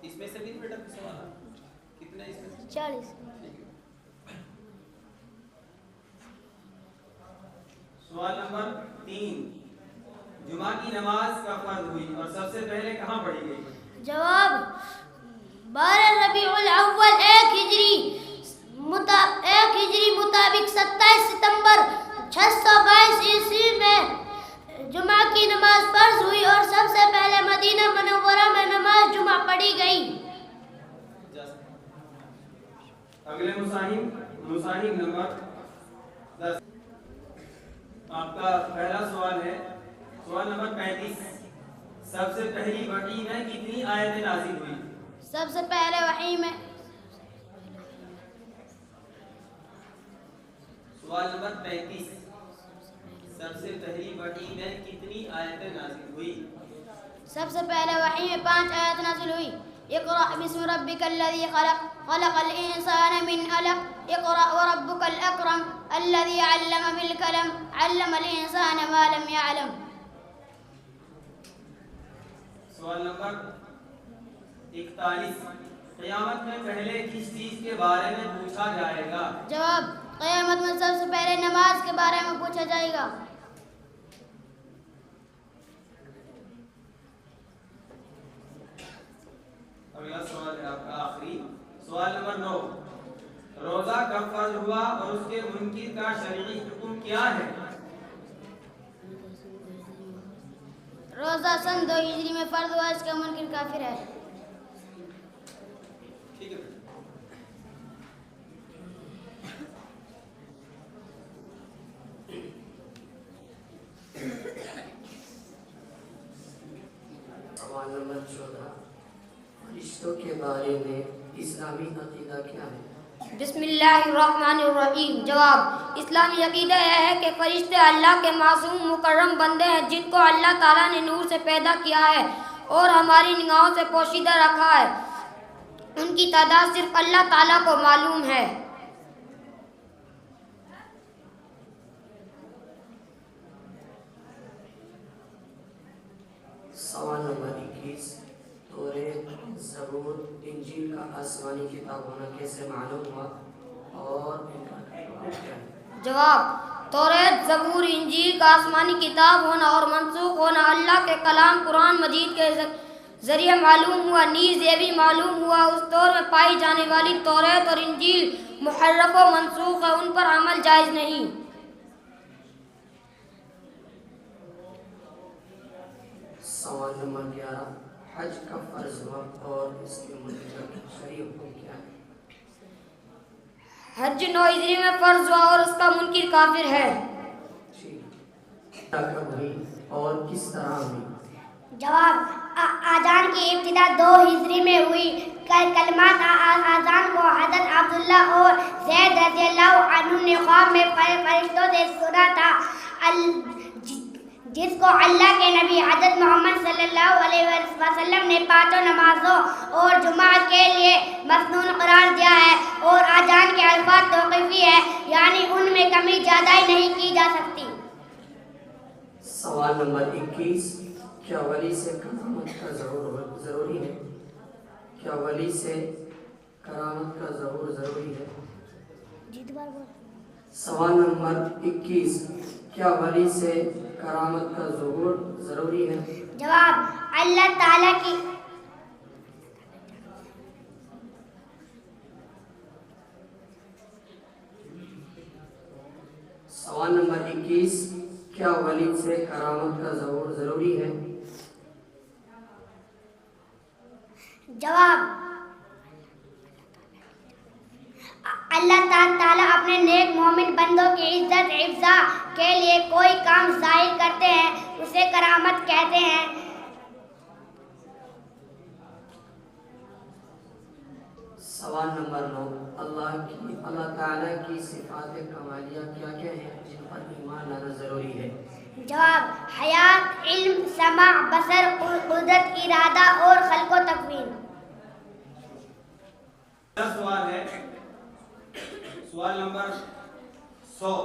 اس میں سے بھی بیٹا سوال ہے کتنے اس میں سے؟ 40. سوال نمبر 3 جمعہ کی نماز کب فرض ہوئی اور سب سے پہلے کہاں پڑھی گئی؟ جواب 12 ربیع الاول 1 ہجری مطابق 27 ستمبر 622 عیسوی میں جمعہ کی نماز فرض ہوئی اور سب سے پہلے مدینہ منورہ میں نماز جمعہ پڑھی گئی. اگلے مصاحب نمبر 10. آپ کا پہلا سوال ہے، سوال نمبر 35 سب سے پہلی وحی میں کتنی آیتیں نازل ہوئی؟ سب سے پہلے وحی میں سوال نمبر 35 سب سے پہلی وحی میں کتنی آیتیں نازل ہوئی؟ سب سے پہلے وحی میں 5 آیات نازل ہوئی. اقرأ بسم ربک الذی خلق خلق الانسان من علق اقرأ وربک الاکرم الذی علم بالقلم علم الانسان ما لم يعلم. سوال نمبر 41 قیامت میں پہلے کس چیز کے بارے میں پوچھا جائے گا؟ جواب قیامت میں سب سے پہلے نماز کے بارے میں پوچھا جائے گا. اگلا سوال ہے آپ کا آخری سوال نمبر 9 روزہ کب فرض ہوا اور اس کے منکر کا شرعی حکم کیا ہے؟ روزہ سن 2 ہجری میں فرض ہوا، اس کا منکر کافر ہے. ٹھیک ہے. سوال نمبر 14 فرشتوں کے بارے میں اسلامی عقیدہ کیا ہے؟ بسم اللہ الرحمن الرحیم. جواب اسلامی عقیدہ یہ ہے کہ فرشتے اللہ کے معصوم مکرم بندے ہیں جن کو اللہ تعالیٰ نے نور سے پیدا کیا ہے اور ہماری نگاہوں سے پوشیدہ رکھا ہے. ان کی تعداد صرف اللہ تعالیٰ کو معلوم ہے. سوال نمبر 21 توریت زبور انجیل کا آسمانی کتاب ہونا کیسے معلوم ہوا اور ان کا کیا ہے؟ جواب توریت زبور انجیل کا آسمانی کتاب ہونا اور منسوخ ہونا اللہ کے کلام قرآن مجید کے ذریعے معلوم ہوا. نیز یہ بھی معلوم ہوا اس دور میں پائی جانے والی توریت اور انجیل محرف و منسوخ ہے، ان پر عمل جائز نہیں. سوال نمبر 11 حج کب فرض ہوا اور اس کے منکر شرعی حکم کیا ہے؟ حج 9 ہجری میں فرض ہوا اور اس کا منکر کافر ہے. کب ہوئی اور کس طرح ہوئی؟ جواب آذان کی ابتدا 2 ہجری میں ہوئی. کلمات آذان کو حضرت عبداللہ اور زید رضی اللہ عنہ نے خواب میں فرشتوں سے سنا تھا، جس کو اللہ کے نبی حضرت محمد صلی اللہ علیہ وسلم نے 5 نمازوں اور جمعہ کے لیے مسنون قرار دیا ہے. اور آذان کے الفاظ توقیفی ہے، یعنی ان میں کمی زیادہ نہیں کی جا سکتی. سوال نمبر 21 کیا ولی سے کرامت کا ظہور ضروری ہے؟ کیا ولی سے کرامت کا ظہور ضروری ہے؟ سوال نمبر 21 کیا ولی سے کرامت کا ظہور ضروری ہے؟ جواب اللہ تعالیٰ کی سوال نمبر 21 کیا ولی سے کرامت کا ظہور ضروری ہے؟ جواب اللہ تعالیٰ اپنے نیک مومن بندوں کی عزت افزا کے لیے کوئی کام ظاہر کرتے ہیں اسے کرامت کہتے ہیں. سوال نمبر 9، اللہ تعالیٰ کی صفات کمالیہ کیا کیا ہیں جن پر ایمان لانا ضروری ہے؟ جواب: حیات، علم، سمع، بصر، قدرت، ارادہ اور خلق و تکوین۔ سوال ہے سوال نمبر 100،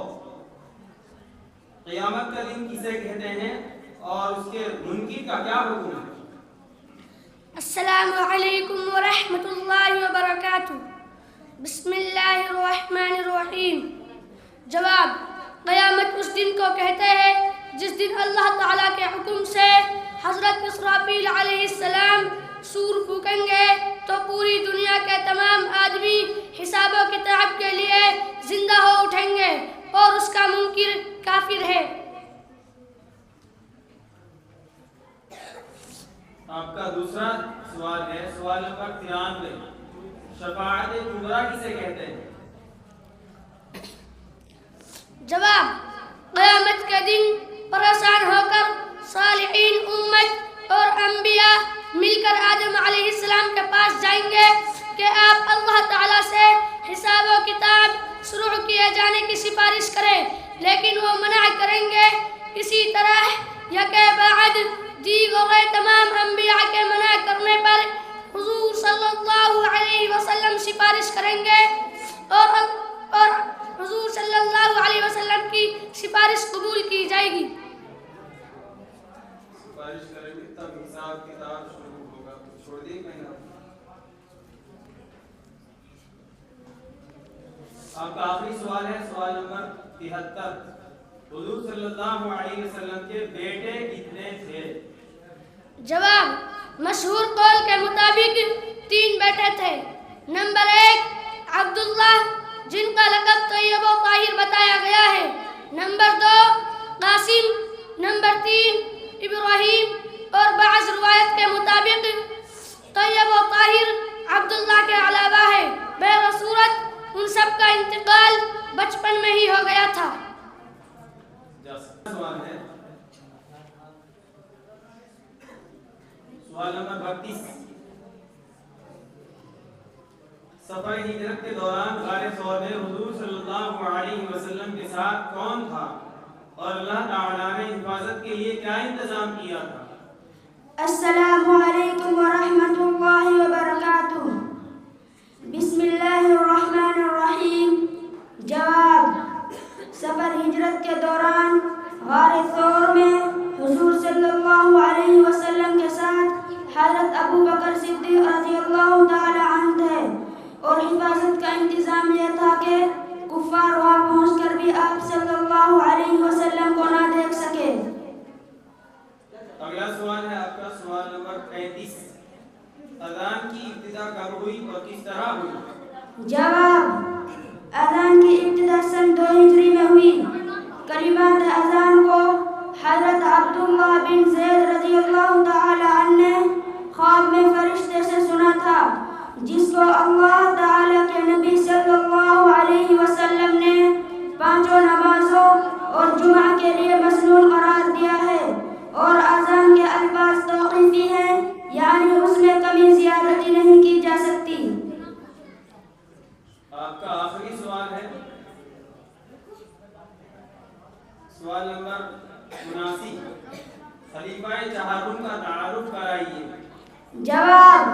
قیامت کا دن کسے کہتے ہیں اور اس کے منکر کا کیا حکم ہے؟ السلام علیکم ورحمۃ اللہ وبرکاتہ۔ بسم اللہ الرحمن الرحیم۔ جواب: قیامت اس دن کو کہتے ہیں جس دن اللہ تعالیٰ کے حکم سے حضرت اسرافیل علیہ السلام سور پھونکیں گے تو پوری دنیا کے تمام آدمی حساب و کتاب کے لیے زندہ ہو اٹھیں گے اور اس کا منکر کافر ہے۔ آپ کا دوسرا سوال ہے سوال نمبر 93، شفاعت کبریٰ کسے کہتے ہیں؟ جواب: قیامت کے دن پریشان ہو کر صالحین امت اور انبیاء مل کر آدم علیہ السلام کے پاس جائیں گے کہ آپ اللہ تعالیٰ سے حساب و کتاب شروع کیے جانے کی سفارش کریں، لیکن وہ منع کریں گے۔ اسی طرح یکے بعد دیگر تمام انبیاء کے منع کرنے پر حضور صلی اللہ علیہ وسلم سفارش کریں گے اور حضور صلی اللہ علیہ وسلم کی سفارش قبول کی جائے گی۔ سفارش کریں گے تب حساب کتاب شروع ہوگا، چھوڑ دیے کہیں آپ کا آخری سوال ہے سوال نمبر 73، حضور صلی اللہ علیہ وسلم کے بیٹے کتنے تھے؟ جواب: مشہور قول کے مطابق 3 بیٹے تھے۔ نمبر 1 عبداللہ جن کا لقب طیب و طاہر بتایا گیا ہے۔ نمبر 2 قاسم۔ نمبر 3 ابراہیم، اور بعض روایت کے مطابق طیب و طاہر عبداللہ کے علاوہ ہے۔ بہر صورت ان سب کا انتقال بچپن میں ہی ہو گیا تھا۔ سوال ہے سوال نمبر 32، سفر ہجرت کے دوران غار ثور میں حضور صلی اللہ علیہ وسلم کے ساتھ کون تھا اور اللہ تعالیٰ نے حفاظت کے لیے کیا انتظام کیا تھا؟ السلام علیکم ورحمۃ اللہ وبرکاتہ۔ بسم اللہ الرحمن الرحیم۔ جواب: سفر ہجرت کے دوران غار ثور میں حضور صلی اللہ علیہ وسلم کے ساتھ حضرت ابو بکر صدیق رضی اللہ تعالی عنہ تھے اور حفاظت کا انتظام یہ تھا کہ کفار وہاں پہنچ کر بھی آپ صلی اللہ علیہ وسلم کو نہ دیکھ سکے۔ اگلا سوال ہے آپ کا سوال نمبر 35، اذان کی ابتدا کب ہوئی اور کس طرح ہوئی؟ جواب: اذان کی ابتدا سن 2 ہجری میں ہوئی۔ کلمات اذان کو حضرت عبداللہ بن زید رضی اللہ تعالی عنہ نے خواب میں فرشتے سے سنا تھا، جس کو اللہ تعالی کے نبی صلی اللہ علیہ وسلم نے 5 نمازوں اور جمعہ کے لیے مسنون قرار دیا ہے، اور اذان کے الفاظ توقیفی ہیں، یعنی اس میں کمی زیادتی نہیں کی جا سکتی۔ آپ کا آخری سوال ہے سوال نمبر 79، خلیفہ چہارم کا تعارف کرائیے۔ جواب: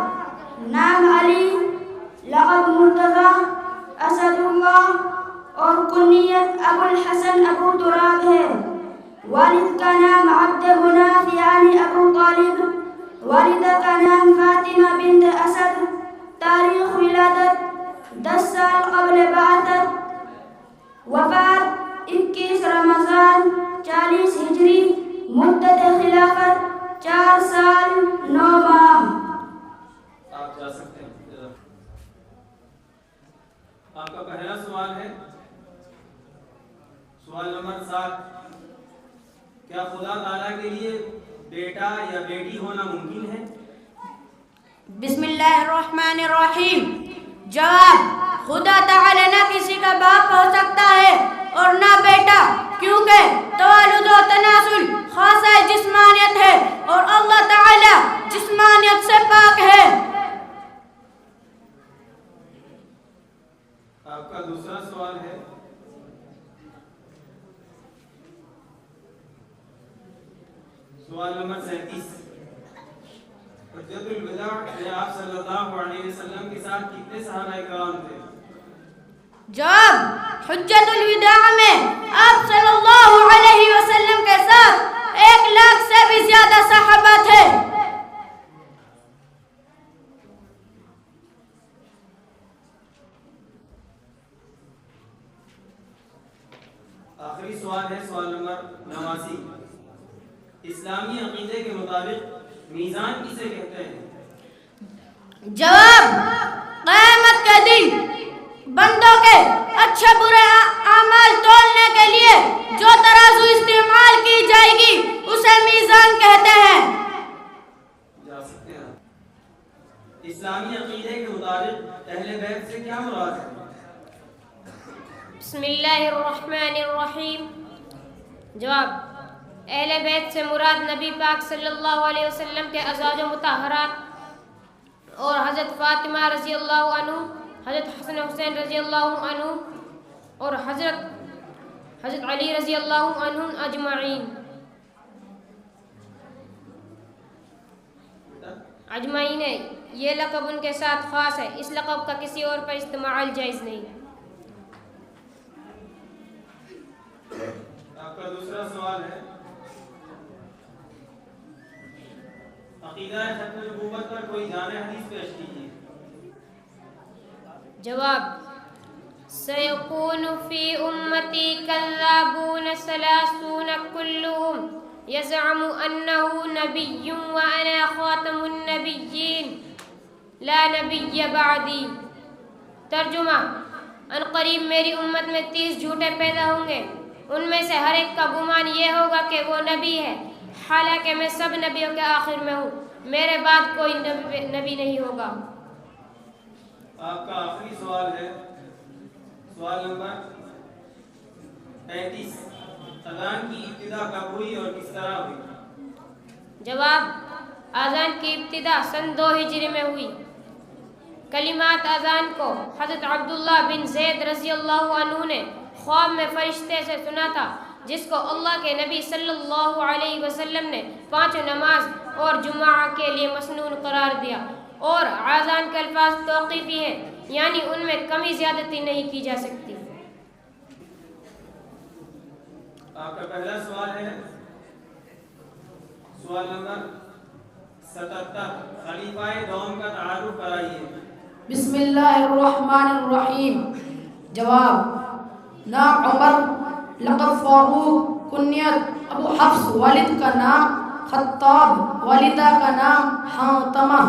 نام علی، لقب مرتضی، اسد اللہ اور کنیت ابو الحسن ابو تراب ہے۔ والد کا نام عبد مناف یعنی ابو طالب، والدہ کا نام فاطمہ بنت اسد۔ تاریخ ولادت 10 سال قبل بعثت، وفات 21 رمضان 40 ہجری، مدت خلافت 4 سال 9 ماہ۔ آپ جا سکتے ہیں۔ آپ کا پہلا سوال ہے سوال نمبر 7، کیا خدا تعالیٰ کے لیے بیٹا یا بیٹی ہونا ممکن ہے؟ بسم اللہ الرحمن الرحیم۔ جواب: خدا تعالی نہ کسی کا باپ ہو سکتا ہے اور نہ بیٹا، کیونکہ توالد و تناسل خاصہ جسمانیت ہے اور اللہ تعالی جسمانیت سے پاک ہے۔ سوال نمبر 37 حجۃ الوداع میں آپ صلی اللہ علیہ وسلم کے ساتھ کتنے صحابہ کرام تھے؟ جواب حجۃ الوداع میں آپ صلی اللہ علیہ وسلم کے ساتھ 1,00,000 سے بھی زیادہ صحابہ تھے. آخری سوال ہے سوال نمبر 89. اسلامی عقیدے کے مطابق میزان کسے کہتے ہیں؟ جواب قیامت کے دن بندوں کے اچھے برے اعمال تولنے کے لیے جو ترازو استعمال کی جائے گی اسے میزان کہتے ہیں. جا سکتے ہیں. اسلامی عقیدے کے مطابق اہل بیت سے کیا مراد ہے؟ بسم اللہ الرحمن الرحیم. جواب اہل بیت سے مراد نبی پاک صلی اللہ علیہ وسلم کے ازواج مطہرات اور حضرت فاطمہ رضی اللہ عنہ، حضرت حسن حسین رضی اللہ عنہ اور حضرت علی رضی اللہ عنہ اجمعین. اجمعین ہے یہ لقب ان کے ساتھ خاص ہے، اس لقب کا کسی اور پر استعمال جائز نہیں. آپ کا دوسرا سوال ہے عقیدہ ختم نبوت پر کوئی جامع حدیث پیش کیجیے. جواب سيكون في أمتي كذابون 30 كلهم يزعم أنه نبي وأنا خاتم النبيين لا نبي بعدي. ترجمہ ان قریب میری امت میں 30 جھوٹے پیدا ہوں گے، ان میں سے ہر ایک کا گمان یہ ہوگا کہ وہ نبی ہے، حالانکہ میں سب نبیوں کے آخر میں ہوں، میرے بعد کوئی نبی نہیں ہوگا. آپ کا آخری سوال ہے سوال نمبر 35. اذان کی ابتدا کب ہوئی اور کس طرح ہوئی؟ جواب اذان کی ابتدا سن 2 ہجری میں ہوئی. کلمات اذان کو حضرت عبداللہ بن زید رضی اللہ عنہ نے خواب میں فرشتے سے سنا تھا، جس کو اللہ کے نبی صلی اللہ علیہ وسلم نے 5 نماز اور جمعہ کے لیے مسنون قرار دیا. اور اذان کے الفاظ توقیفی ہیں، یعنی ان میں کمی زیادتی نہیں کی جا سکتی. آپ کا پہلا سوال ہے سوال نمبر 77. خلیفہ دوم کا تعارف کرائیے. بسم اللہ الرحمن الرحیم. جواب نام عمر، لقب فاروق، کنیت ابو حفص، والد کا نام خطاب، والدہ کا نام حاتمہ،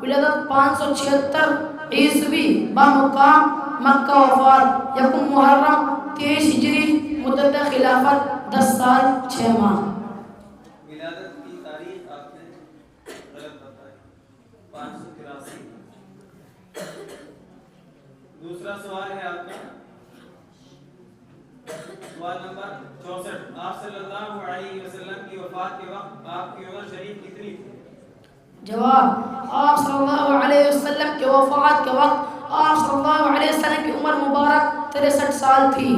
ولادت 576 عیسوی، بمقام مکہ، وفات 1 محرم 23 ہجری، مدت خلافت 10 سال 6 ماہ. ولادت کی تاریخ آپ نے غلط بتائی، 583. دوسرا سوال ہے آپ کا سوال نمبر 64. آپ صلی اللہ علیہ وسلم کی وفات کے وقت آپ کی عمر شریف کتنی تھی؟ جواب آپ صلی اللہ علیہ وسلم کے وفات کے وقت آپ صلی اللہ علیہ وسلم کی عمر مبارک 63 سال تھی.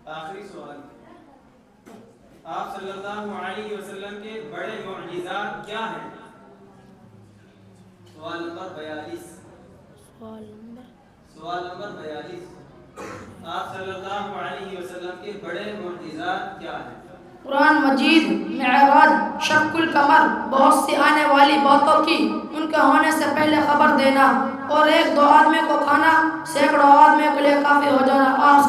آخری سوال. آپ صلی اللہ علیہ وسلم کے بڑے معجزات کیا ہیں؟ سوال نمبر 42. سوال نمبر 42. آپ صلی اللہ علیہ وسلم کے بڑے معجزات کیا ہیں؟ قرآن مجید، معراج، شق القمر، بہت سی آنے والی باتوں کی ان کے ہونے سے پہلے خبر دینا، اور 1-2 آدمی کو کھانا 100 آدمی کے لیے کافی ہو جانا. آپ